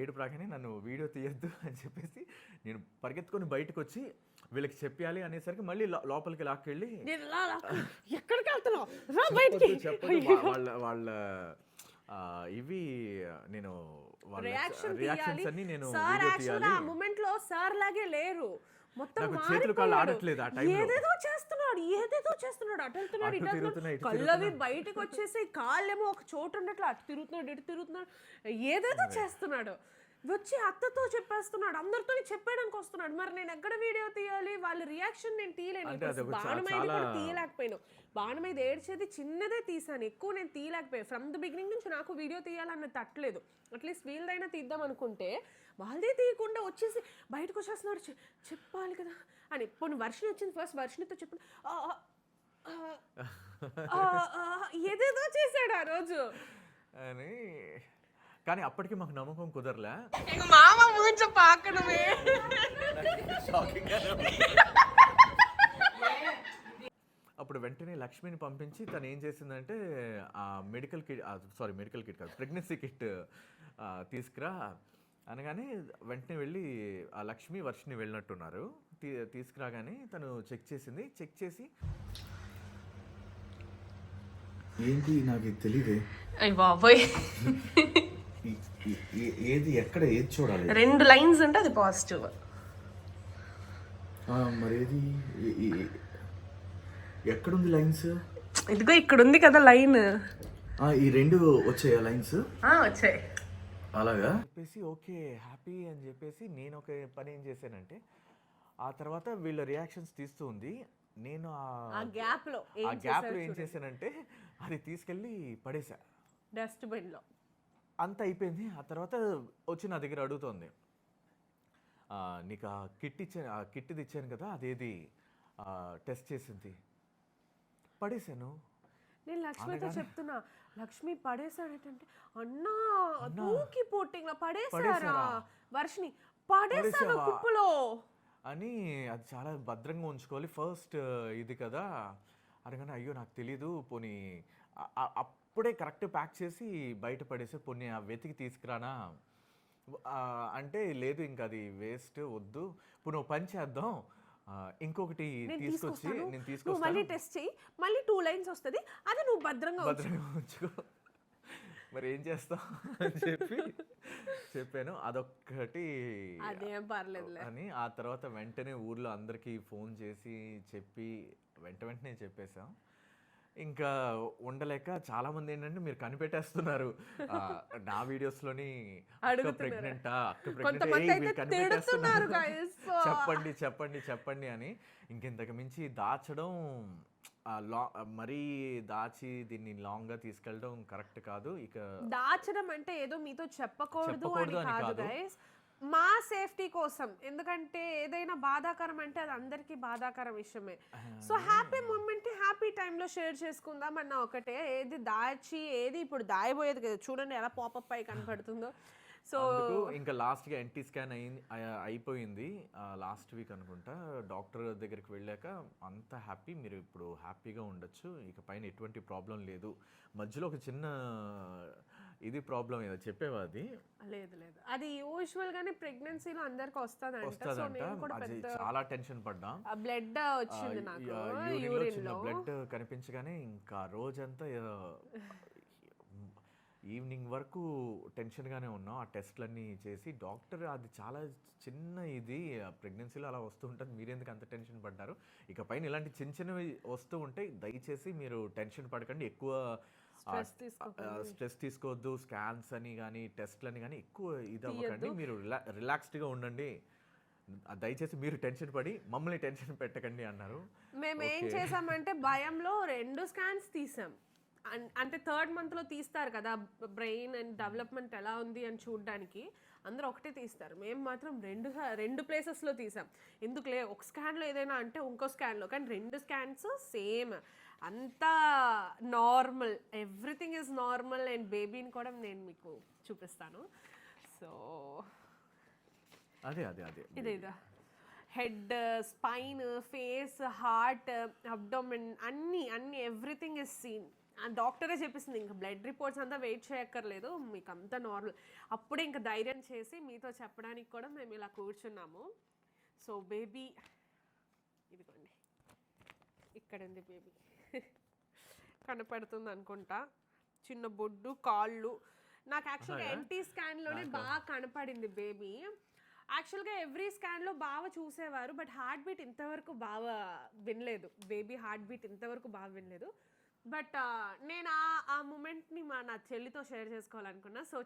S1: ఏడుపు రాగానే నన్ను వీడియో తీయద్దు అని చెప్పేసి నేను పరిగెత్తుకొని బయటకు వచ్చి వీళ్ళకి చెప్పాలి అనేసరికి మళ్ళీ లోపలికి లాక్కెళ్ళి
S2: ఎక్కడికి వెళ్తున్నావు
S1: వాళ్ళ ఇవి నేను రియాక్షన్స్ అన్ని నేను వీడియో తీయాలి.
S2: ఆ మూమెంట్ లో సార్ లాగే లేరు, మొత్తం
S1: చేతులు కాళ్ళు ఆడట్లేదు. ఆ టైంలో
S2: ఏదేదో చేస్తున్నాడు అటు వెళ్తున్నాడు ఇటు వెళ్తున్నాడు, కళ్ళవి బయటకు వచ్చేసి కాళ్ళేమో ఒక చోటు ఉండట్లు అటు తిరుగుతున్నాడు ఇటు తిరుగుతున్నాడు, ఏదేదో చేస్తున్నాడు. వచ్చి అత్తతో చెప్పేస్తున్నాడు, అందరితో చెప్పేయడానికి వస్తున్నాడు. మరి నేను ఎక్కడ వీడియో తీయాలి, వాళ్ళ రియాక్షన్ నేను తీయలేను. బాణం అయితే కూడా తీయలేకపోయాను, బాణం మీద ఏడ్చేది చిన్నదే తీసాను, ఎక్కువ నేను తీయలేకపోయాను. ఫ్రమ్ ద బిగినింగ్ నుంచి నాకు వీడియో తీయాలన్న తట్టలేదు. అట్లీస్ట్ వీళ్ళదైనా తీద్దాం అనుకుంటే వాళ్ళదే తీయకుండా వచ్చేసి బయటకు వచ్చేస్తున్నాడు, చెప్పాలి కదా అని. పోనీ వర్షిని వచ్చింది, ఫస్ట్ వర్షినితో చెప్పాను, ఏదేదో చేశాడు ఆ రోజు
S1: అని. కానీ అప్పటికి మాకు నమ్మకం కుదరలే.
S2: మామ ఊహించ పాకడమే
S1: అప్పుడు వెంటనే లక్ష్మిని పంపించి తను ఏం చేసిందంటే ఆ మెడికల్ కిట్ కాదు, ప్రెగ్నెన్సీ కిట్ తీసుకురా అనగానే వెంటనే వెళ్ళి ఆ లక్ష్మి వర్షిని వెళ్ళినట్టున్నారు. తీసుకురాగానే తను చెక్ చేసి ఏంటి నాకు తెలియదే,
S2: బాబోయ్
S1: ఏది ఎక్కడ ఏది చూడాలి,
S2: 2 లైన్స్ అంటే అది పాజిటివ్.
S1: మరి ఏది ఎక్కడుంది లైన్స్?
S2: ఇదిగో ఇక్కడ ఉంది కదా లైన్.
S1: ఈ 2 వచ్చాయా లైన్స్?
S2: వచ్చాయి.
S1: అలాగా చెప్పేసి ఓకే హ్యాపీ అని చెప్పేసి నేను ఒక పని ఏం చేశానంటే ఆ తర్వాత వీళ్ళ రియాక్షన్స్ తీస్తూ ఉంది, నేను ఆ గ్యాప్లో ఏం చేశానంటే అది తీసుకెళ్ళి పడేసా డస్ట్బిన్లో. అంత అయిపోయింది. ఆ తర్వాత వచ్చి నా దగ్గర అడుగుతోంది, నీకు ఆ కిట్ది ఇచ్చాను కదా అదేది టెస్ట్ చేసింది పడేసాను.
S2: నేను లక్ష్మితో
S1: అనగానే-
S2: చెప్తున్నా, లక్ష్మి పడేసాడేంటంటే అన్నా తూకి పోటింగ్ పడేసారా
S1: పడేశారా?
S2: వర్షిని పడేసాను
S1: పడేసావా?
S2: కుప్పలో.
S1: అని అది చాలా భద్రంగా ఉంచుకోవాలి ఫస్ట్ ఇది కదా అనగానే అయ్యో నాకు తెలీదు పోనీ అప్పుడే కరెక్ట్ ప్యాక్ చేసి బయట పడేసి పోనీ ఆ వెతికి తీసుకురానా అంటే లేదు ఇంకా అది వేస్ట్ వద్దు ఇప్పుడు నువ్వు పని చేద్దాం ఇంకొకటి
S2: నేను
S1: తీసుకొచ్చి
S2: తీసుకొస్తాను,
S1: నేను
S2: నువ్వు మళ్ళీ
S1: తీసుకొస్తాను
S2: టెస్ట్ చెయ్యి, మళ్ళీ 2 లైన్స్ వస్తుంది, అది నువ్వు భద్రంగా ఉంచు.
S1: భద్రంగా ఉంచుకో మరి ఏం చేస్తాం అని చెప్పాను. అదొక్కటి
S2: అదేం పర్లేదులే.
S1: అని ఆ తర్వాత వెంటనే ఊర్లో అందరికీ ఫోన్ చేసి చెప్పి వెంటనే చెప్పేశాం. ఇంకా ఉండలేక చాలా మంది ఏంటంటే మీరు కనిపెట్టేస్తున్నారు నా వీడియోస్లోని అక్క
S2: అడుగుతున్నారా?
S1: ప్రెగ్నెంటా
S2: కొంతమంది అయితే తిడుతున్నారు guys.
S1: చెప్పండి చెప్పండి చెప్పండి అని. ఇంకెంతకు మించి దాచడం మరీ దాచి దీన్ని లాంగ్ గా తీసుకెళ్ళడం కరెక్ట్ కాదు. ఇక
S2: దాచడం అంటే ఏదో మీతో చెప్పకూడదు అని
S1: చెప్పకూడదు అని
S2: కాదు
S1: కాదు.
S2: గైస్, మా సేఫ్టీ కోసం. ఎందుకంటే ఏదైనా బాధాకరం అంటే అది అందరికీ బాధాకరం విషయమే. సో హ్యాపీ మూమెంట్ హ్యాపీ టైంలో షేర్ చేసుకుందాం అన్న ఒకటే, ఏది దాచి ఏది ఇప్పుడు దాయబోయేది కదా, చూడండి ఎలా పాపప్ అయి కనపడుతుందో. సో
S1: అందుకు ఇంకా లాస్ట్గా ఎన్టీ స్కాన్ అయిపోయింది లాస్ట్ వీక్ అనుకుంటా. డాక్టర్ దగ్గరికి వెళ్ళాక అంత హ్యాపీ, మీరు ఇప్పుడు హ్యాపీగా ఉండొచ్చు, ఇక పైన ఎటువంటి ప్రాబ్లం లేదు. మధ్యలో ఒక చిన్న ఇది ప్రాబ్లం ఏదో చెప్పేవా అది
S2: లేదు లేదు, అది యూజువల్ గానే ప్రెగ్నెన్సీలో అందరికి వస్తుందంట. సో
S1: వస్తుందంట.
S2: నేను కూడా
S1: అది
S2: పెద్ద
S1: చాలా టెన్షన్ పడ్డా.
S2: బ్లడ్ వచ్చింది నాకు
S1: యూరిన్లో
S2: యూరిన్
S1: చిన్న
S2: లో.
S1: బ్లడ్ కనిపించగానే ఇంకా రోజంతా ఈవినింగ్ వరకు టెన్షన్గానే ఉన్నాం. ఆ టెస్ట్లన్నీ చేసి డాక్టర్ అది చాలా చిన్న ఇది ప్రెగ్నెన్సీలో అలా వస్తూ ఉంటుంది, మీరెందుకు అంత టెన్షన్ పడ్డారు, ఇక పైన ఇలాంటి చిన్న చిన్నవి వస్తూ ఉంటాయి, దయచేసి మీరు టెన్షన్ పడకండి, ఎక్కువ స్ట్రెస్ తీసుకోవద్దు, స్కాన్స్ అని కానీ టెస్ట్లని కానీ ఎక్కువ ఇది అవ్వకండి, మీరు రిలాక్స్డ్గా ఉండండి, దయచేసి మీరు టెన్షన్ పడి మమ్మల్ని టెన్షన్ పెట్టకండి అన్నారు.
S2: మేము ఏం చేసామంటే భయంలో 2 స్కాన్స్ తీసాం. అంటే 3rd monthలో తీస్తారు కదా బ్రెయిన్ అండ్ డెవలప్మెంట్ ఎలా ఉంది అని చూడడానికి, అందరూ ఒకటే తీస్తారు, మేము మాత్రం 2 ప్లేసెస్లో తీసాం. ఎందుకులే ఒక స్కాన్లో ఏదైనా అంటే ఇంకో స్కాన్లో, కానీ 2 స్కాన్స్ సేమ్, అంతా normal, everything is normal. And బేబీని కూడా నేను మీకు చూపిస్తాను. సో
S1: అదే అదే అదే
S2: ఇదేదా head, spine, face, heart, abdomen అన్నీ ఎవ్రీథింగ్ ఇస్ సీన్. డాక్టరే చెప్పేసింది ఇంకా బ్లడ్ రిపోర్ట్స్ అంతా వెయిట్ చేయక్కర్లేదు, మీకు అంతా నార్మల్. అప్పుడే ఇంకా ధైర్యం చేసి మీతో చెప్పడానికి కూడా మేము ఇలా కూర్చున్నాము. సో బేబీ ఇదిగోండి, ఇక్కడ ఉంది బేబీ, కనపడుతుంది అనుకుంటా, చిన్న బొడ్డు, కాళ్ళు. నాకు యాక్చువల్గా ఎన్టీ స్కాన్లోనే బాగా కనపడింది బేబీ. యాక్చువల్గా ఎవ్రీ స్కాన్లో బాగా చూసేవారు, బట్ హార్ట్ బీట్ ఇంతవరకు బాగా వినలేదు, బేబీ హార్ట్ బీట్ ఇంతవరకు బాగా వినలేదు. బట్ నేను ఆ మూమెంట్ని నా చెల్లితో షేర్ చేసుకోవాలనుకున్నా. సో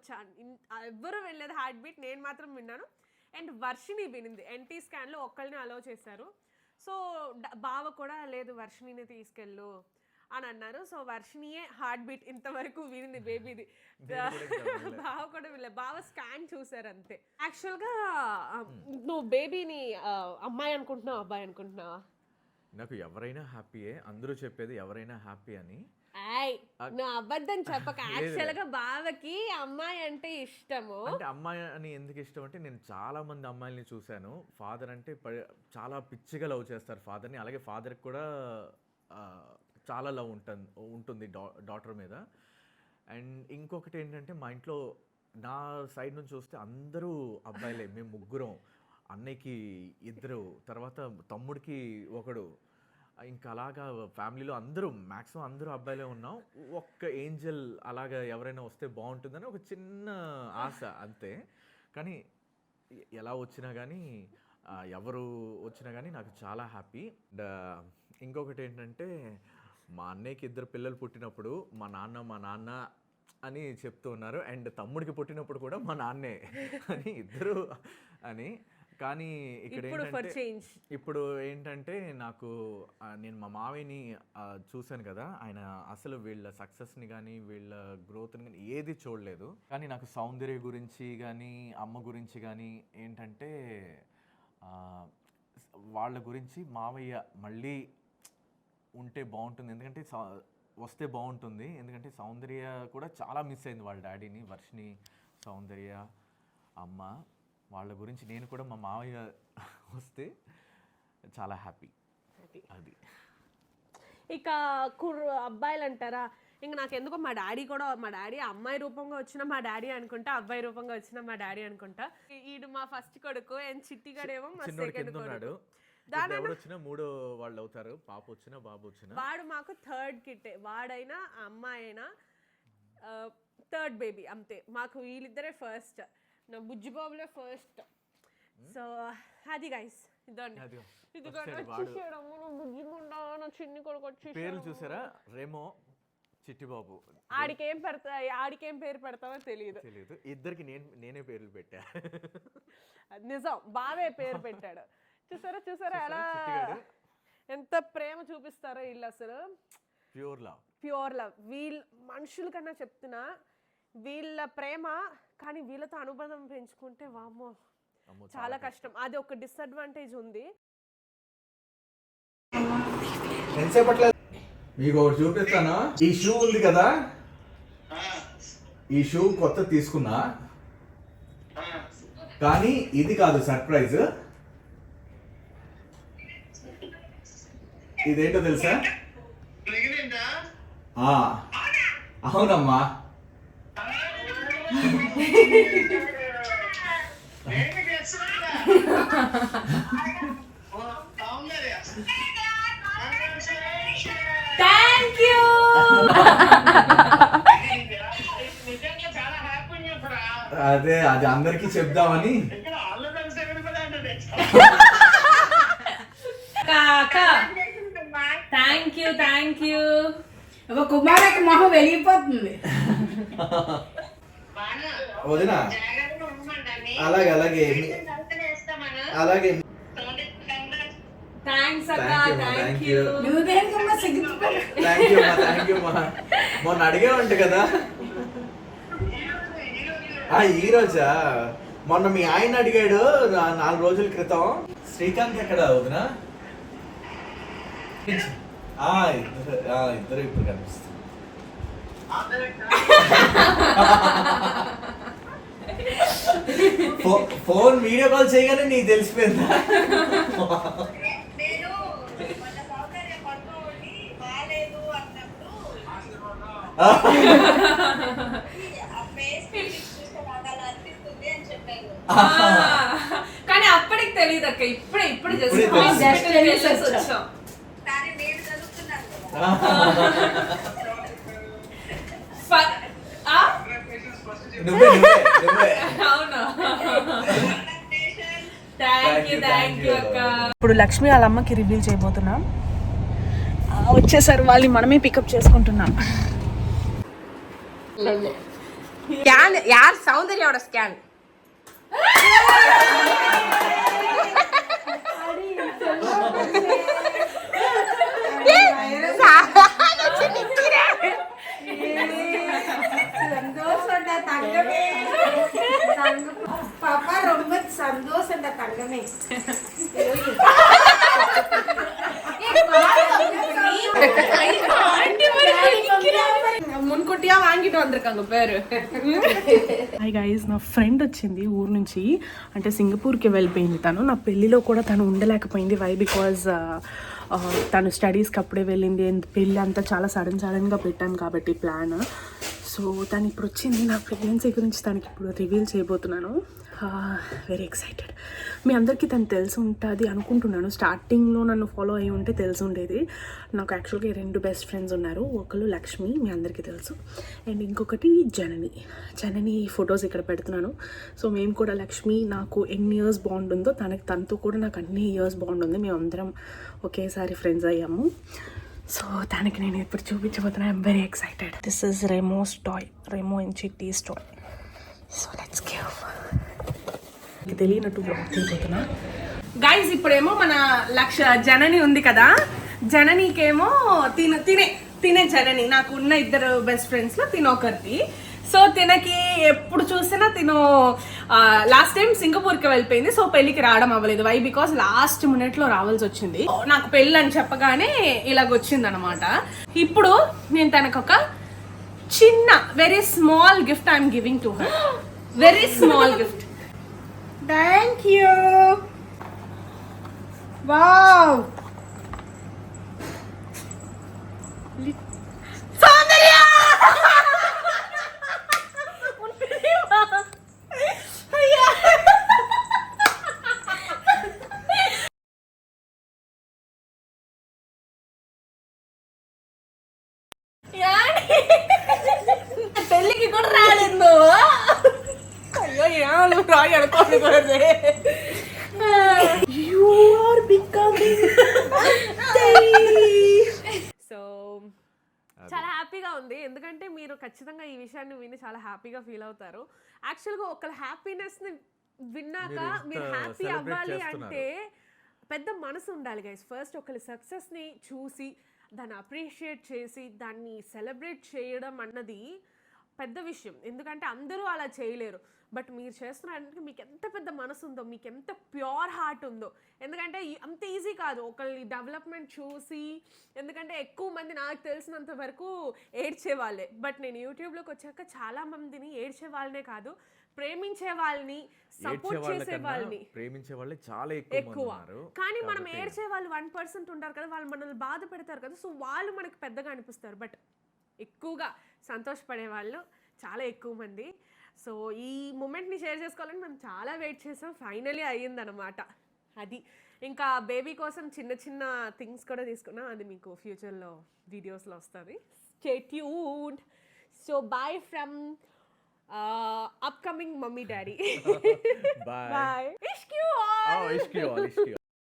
S2: ఎవ్వరూ వినలేదు హార్ట్ బీట్, నేను మాత్రం విన్నాను. అండ్ వర్షిని వినింది. ఎన్టీ స్కాన్లో ఒక్కళ్ళని అలో చేశారు. సో బావ కూడా లేదు వర్షినిని తీసుకెళ్ళు అని అన్నారు. సో వర్షినియే హార్ట్ బీట్ ఇంతవరకు వినింది బేబీది. బావ కూడా వినలేదు, బావ స్కాన్ చూసారు అంతే. యాక్చువల్గా నువ్వు బేబీని అమ్మాయి అనుకుంటున్నావు అబ్బాయి అనుకుంటున్నావా?
S1: నాకు ఎవరైనా హ్యాపీయే, అందరూ చెప్పేది ఎవరైనా హ్యాపీ అని.
S2: నువ్వు అబద్ధం చెప్పక, యాక్చువల్ గా బావకి అమ్మాయి అంటే ఇష్టము.
S1: అంటే అమ్మాయి అని ఎందుకు ఇష్టం అంటే నేను చాలా మంది అమ్మాయిల్ని చూశాను, ఫాదర్ అంటే చాలా పిచ్చిగా లవ్ చేస్తారు ఫాదర్ని, అలాగే ఫాదర్కి కూడా చాలా లవ్ ఉంటుంది డాటర్ మీద. అండ్ ఇంకొకటి ఏంటంటే మా ఇంట్లో నా సైడ్ నుంచి చూస్తే అందరూ అబ్బాయిలే, మేము ముగ్గురం, అన్నయ్యకి 2, తర్వాత తమ్ముడికి 1, ఇంకా అలాగా ఫ్యామిలీలో అందరూ మ్యాక్సిమం అందరూ అబ్బాయిలే ఉన్నాం. ఒక్క ఏంజల్ అలాగా ఎవరైనా వస్తే బాగుంటుందని ఒక చిన్న ఆశ అంతే. కానీ ఎలా వచ్చినా కానీ ఎవరు వచ్చినా కానీ నాకు చాలా హ్యాపీ. అండ్ ఇంకొకటి ఏంటంటే మా అన్నయ్యకి 2 పిల్లలు పుట్టినప్పుడు మా నాన్న అని చెప్తూ ఉన్నారు, అండ్ తమ్ముడికి పుట్టినప్పుడు కూడా మా నాన్నే అని 2 అని. కానీ ఇక్కడ ఇప్పుడు ఏంటంటే నాకు నేను మా మావయ్యని చూశాను కదా, ఆయన అసలు వీళ్ళ సక్సెస్ని కానీ వీళ్ళ గ్రోత్ని కానీ ఏది చూడలేదు. కానీ నాకు సౌందర్య గురించి కానీ అమ్మ గురించి కానీ ఏంటంటే వాళ్ళ గురించి మావయ్య మళ్ళీ ఉంటే బాగుంటుంది, ఎందుకంటే వస్తే బాగుంటుంది, ఎందుకంటే సౌందర్య కూడా చాలా మిస్ అయింది వాళ్ళ డాడీని. వర్షిని, సౌందర్య, అమ్మ, వాళ్ళ గురించి నేను కూడా మా మావయ్య వస్తే చాలా హ్యాపీ. అది
S2: ఇక అబ్బాయిలు అంటారా, ఇంక నాకు ఎందుకో మా డాడీ అమ్మాయి రూపంగా వచ్చిన మా డాడీ అనుకుంటా, అబ్బాయి రూపంగా వచ్చిన మా డాడీ అనుకుంటా. ఈడు మా ఫస్ట్ కొడుకు అండ్ చిట్టిగాడేమో మా సెకండ్ కొడుకు.
S1: ఎవరు వచ్చినా మూడో వాళ్ళు అవుతారు, పాప వచ్చినా బాబు వచ్చినా.
S2: వాడు మాకు థర్డ్ కిట్టే, వాడైనా అమ్మాయి అయినా థర్డ్ బేబీ అంతే. మాకు వీళ్ళిద్దరే ఫస్ట్, నా బుజ్జి బాబులే ఫస్ట్. సో అది గైస్, చిన్ని కొడుకు వచ్చి
S1: పేర్లు చూసారా, రేమో, చిట్టిబాబు.
S2: ఆడికేం పేరు పెడతావో తెలియదు.
S1: ఇద్దరికి నేనే పేర్లు పెట్టా.
S2: నిజం, బావే పేరు పెట్టాడు. చూసారా ఎలా ఎంత ప్రేమ చూపిస్తారో వీళ్ళు. అసలు ప్యూర్ లవ్. వీళ్ళ మనుషుల కన్నా చెప్తున్నా, వీళ్ళ ప్రేమ కానీ వీళ్ళతో అనుబంధం పెంచుకుంటే వామ్మో చాలా కష్టం. అది ఒక డిసడ్వాంటేజ్ ఉంది.
S1: మీకు ఒకటి చూపిస్తాను. ఈ షూ ఉంది కదా, ఈ షూ కొత్త తీసుకున్నా, కానీ ఇది కాదు సర్ప్రైజ్. ఇదేంటో తెలుసా? అవునమ్మా.
S2: Thank you.
S1: అదే అది అందరికి చెప్దామని.
S2: Thank you.
S4: ఒక కుమారకి మొహం వెలిగిపోతుంది.
S1: వదినా అలాగే అలాగే అలాగే.
S2: థ్యాంక్స్ అక్క, థ్యాంక్ యూ.
S4: నువ్వేంటమ్మా సిగ్గుపడి?
S1: థ్యాంక్ యూ మా. మొన్న అడిగేవంట కదా. ఈ రోజా? మొన్న మీ ఆయన అడిగాడు 4 రోజుల క్రితం. శ్రీకాంత్ ఎక్కడ వదినా? ఇద్దరు ఇప్పుడు కనిపిస్తుంది. ఫోన్ వీడియో కాల్ చేయగానే నీకు తెలిసిపోయిందా?
S2: కానీ అప్పటికి తెలియదు అక్క, ఇప్పుడు వచ్చాం.
S5: ఇప్పుడు లక్ష్మి వాళ్ళ అమ్మకి రివీల్ చేయబోతున్నాం. వచ్చేసారు వాళ్ళని, మనమే పికప్ చేసుకుంటున్నాం.
S2: యార్ సౌందర్య స్కాన్.
S4: பாப்பா ரொம்ப சந்தோஷம் தங்கமே.
S2: మున్కుట్టియా వాంగిட்டு வந்திருக்காங்க పేరు.
S5: హాయ్ గైస్, నా ఫ్రెండ్ వచ్చింది ఊరు నుంచి, అంటే సింగపూర్కి వెళ్ళిపోయింది తను. నా పెళ్ళిలో కూడా తను ఉండలేకపోయింది. వై బికాజ్ తను స్టడీస్కి అప్పుడే వెళ్ళింది. పెళ్ళి అంతా చాలా సడన్గా పెట్టాం కాబట్టి ప్లాన్. సో తను ఇప్పుడు వచ్చింది. నా ప్రెగ్నెన్సీ గురించి తనకి ఇప్పుడు రివీల్ చేయబోతున్నాను. Very excited. మీ అందరికీ తను తెలిసి ఉంటుంది అనుకుంటున్నాను. స్టార్టింగ్లో నన్ను ఫాలో అయ్యి ఉంటే తెలిసి ఉండేది. నాకు యాక్చువల్గా 2 బెస్ట్ ఫ్రెండ్స్ ఉన్నారు. ఒకళ్ళు లక్ష్మి, మీ అందరికీ తెలుసు, అండ్ ఇంకొకటి జనని ఫొటోస్ ఇక్కడ పెడుతున్నాను. సో మేము కూడా లక్ష్మి నాకు ఎన్ని ఇయర్స్ బాండ్ ఉందో తనతో కూడా నాకు అన్ని ఇయర్స్ బాండ్ ఉంది. మేము అందరం ఒకేసారి ఫ్రెండ్స్ అయ్యాము. సో దానికి నేను ఇప్పుడు చూపించబోతున్నా. I'm very excited. This is Remo's toy, Remo and Chitti's toy. So let's give. తెలియనట్టు బ్లాగ్ తీయబోతున్నా.
S2: గైస్ ఇప్పుడేమో మన జనని ఉంది కదా, జననీకేమో తినే జనని. నాకు ఉన్న 2 బెస్ట్ ఫ్రెండ్స్లో తినొకరిది.
S5: సో తినకి ఎప్పుడు చూసినా తిను లాస్ట్ టైం సింగపూర్కి వెళ్ళిపోయింది. సో పెళ్ళికి రావడం అవ్వలేదు. వై బికాస్ లాస్ట్ మినిట్లో రావాల్సి వచ్చింది. నాకు పెళ్ళి అని చెప్పగానే ఇలాగ వచ్చింది అనమాట. ఇప్పుడు నేను తనకు ఒక చిన్న very small gift I'm giving to her. Very small gift. Thank you. Wow Soundarya. పెళ్ళికి కూడా రాలేదు నువ్వు. అయ్యో ఏమో రాయి అనుకోకూడదు. You are becoming
S2: సో చాలా హ్యాపీగా ఉంది, ఎందుకంటే మీరు ఖచ్చితంగా ఈ విషయాన్ని విని చాలా హ్యాపీగా ఫీల్ అవుతారు. యాక్చువల్గా ఒకళ్ళ హ్యాపీనెస్ని విన్నాక మీరు హ్యాపీ అవ్వాలి అంటే పెద్ద మనసు ఉండాలి గైస్. ఫస్ట్ ఒకళ్ళ సక్సెస్ని చూసి దాన్ని అప్రిషియేట్ చేసి దాన్ని సెలబ్రేట్ చేయడం అన్నది పెద్ద విషయం, ఎందుకంటే అందరూ అలా చేయలేరు. బట్ మీరు చేస్తున్నారంటే మీకు ఎంత పెద్ద మనసు ఉందో, మీకు ఎంత ప్యూర్ హార్ట్ ఉందో. ఎందుకంటే అంత ఈజీ కాదు ఒకళ్ళని డెవలప్మెంట్ చూసి, ఎందుకంటే ఎక్కువ మంది నాకు తెలిసినంత వరకు ఏడ్చే వాళ్ళే. బట్ నేను యూట్యూబ్లోకి వచ్చాక చాలా మందిని ఏడ్చే వాళ్ళనే కాదు, ప్రేమించే వాళ్ళని, సపోర్ట్ చేసే వాళ్ళని,
S1: ప్రేమించే వాళ్ళే చాలా
S2: ఎక్కువ. కానీ మనం ఏడ్చే వాళ్ళు 1% ఉంటారు కదా, వాళ్ళు మనల్ని బాధ పెడతారు కదా, సో వాళ్ళు మనకు పెద్దగా అనిపిస్తారు. బట్ ఎక్కువగా సంతోషపడే వాళ్ళు చాలా ఎక్కువ మంది. సో ఈ మూమెంట్ని షేర్ చేసుకోవాలని మేము చాలా వెయిట్ చేసాం. ఫైనలీ అయ్యిందనమాట. అది ఇంకా బేబీ కోసం చిన్న చిన్న థింగ్స్ కూడా తీసుకున్నాం, అది మీకు ఫ్యూచర్లో వీడియోస్లో వస్తుంది. Stay tuned. So bye from upcoming mummy daddy.
S1: Bye.
S2: Bye. Ishq you all.
S1: Oh, ishq you all.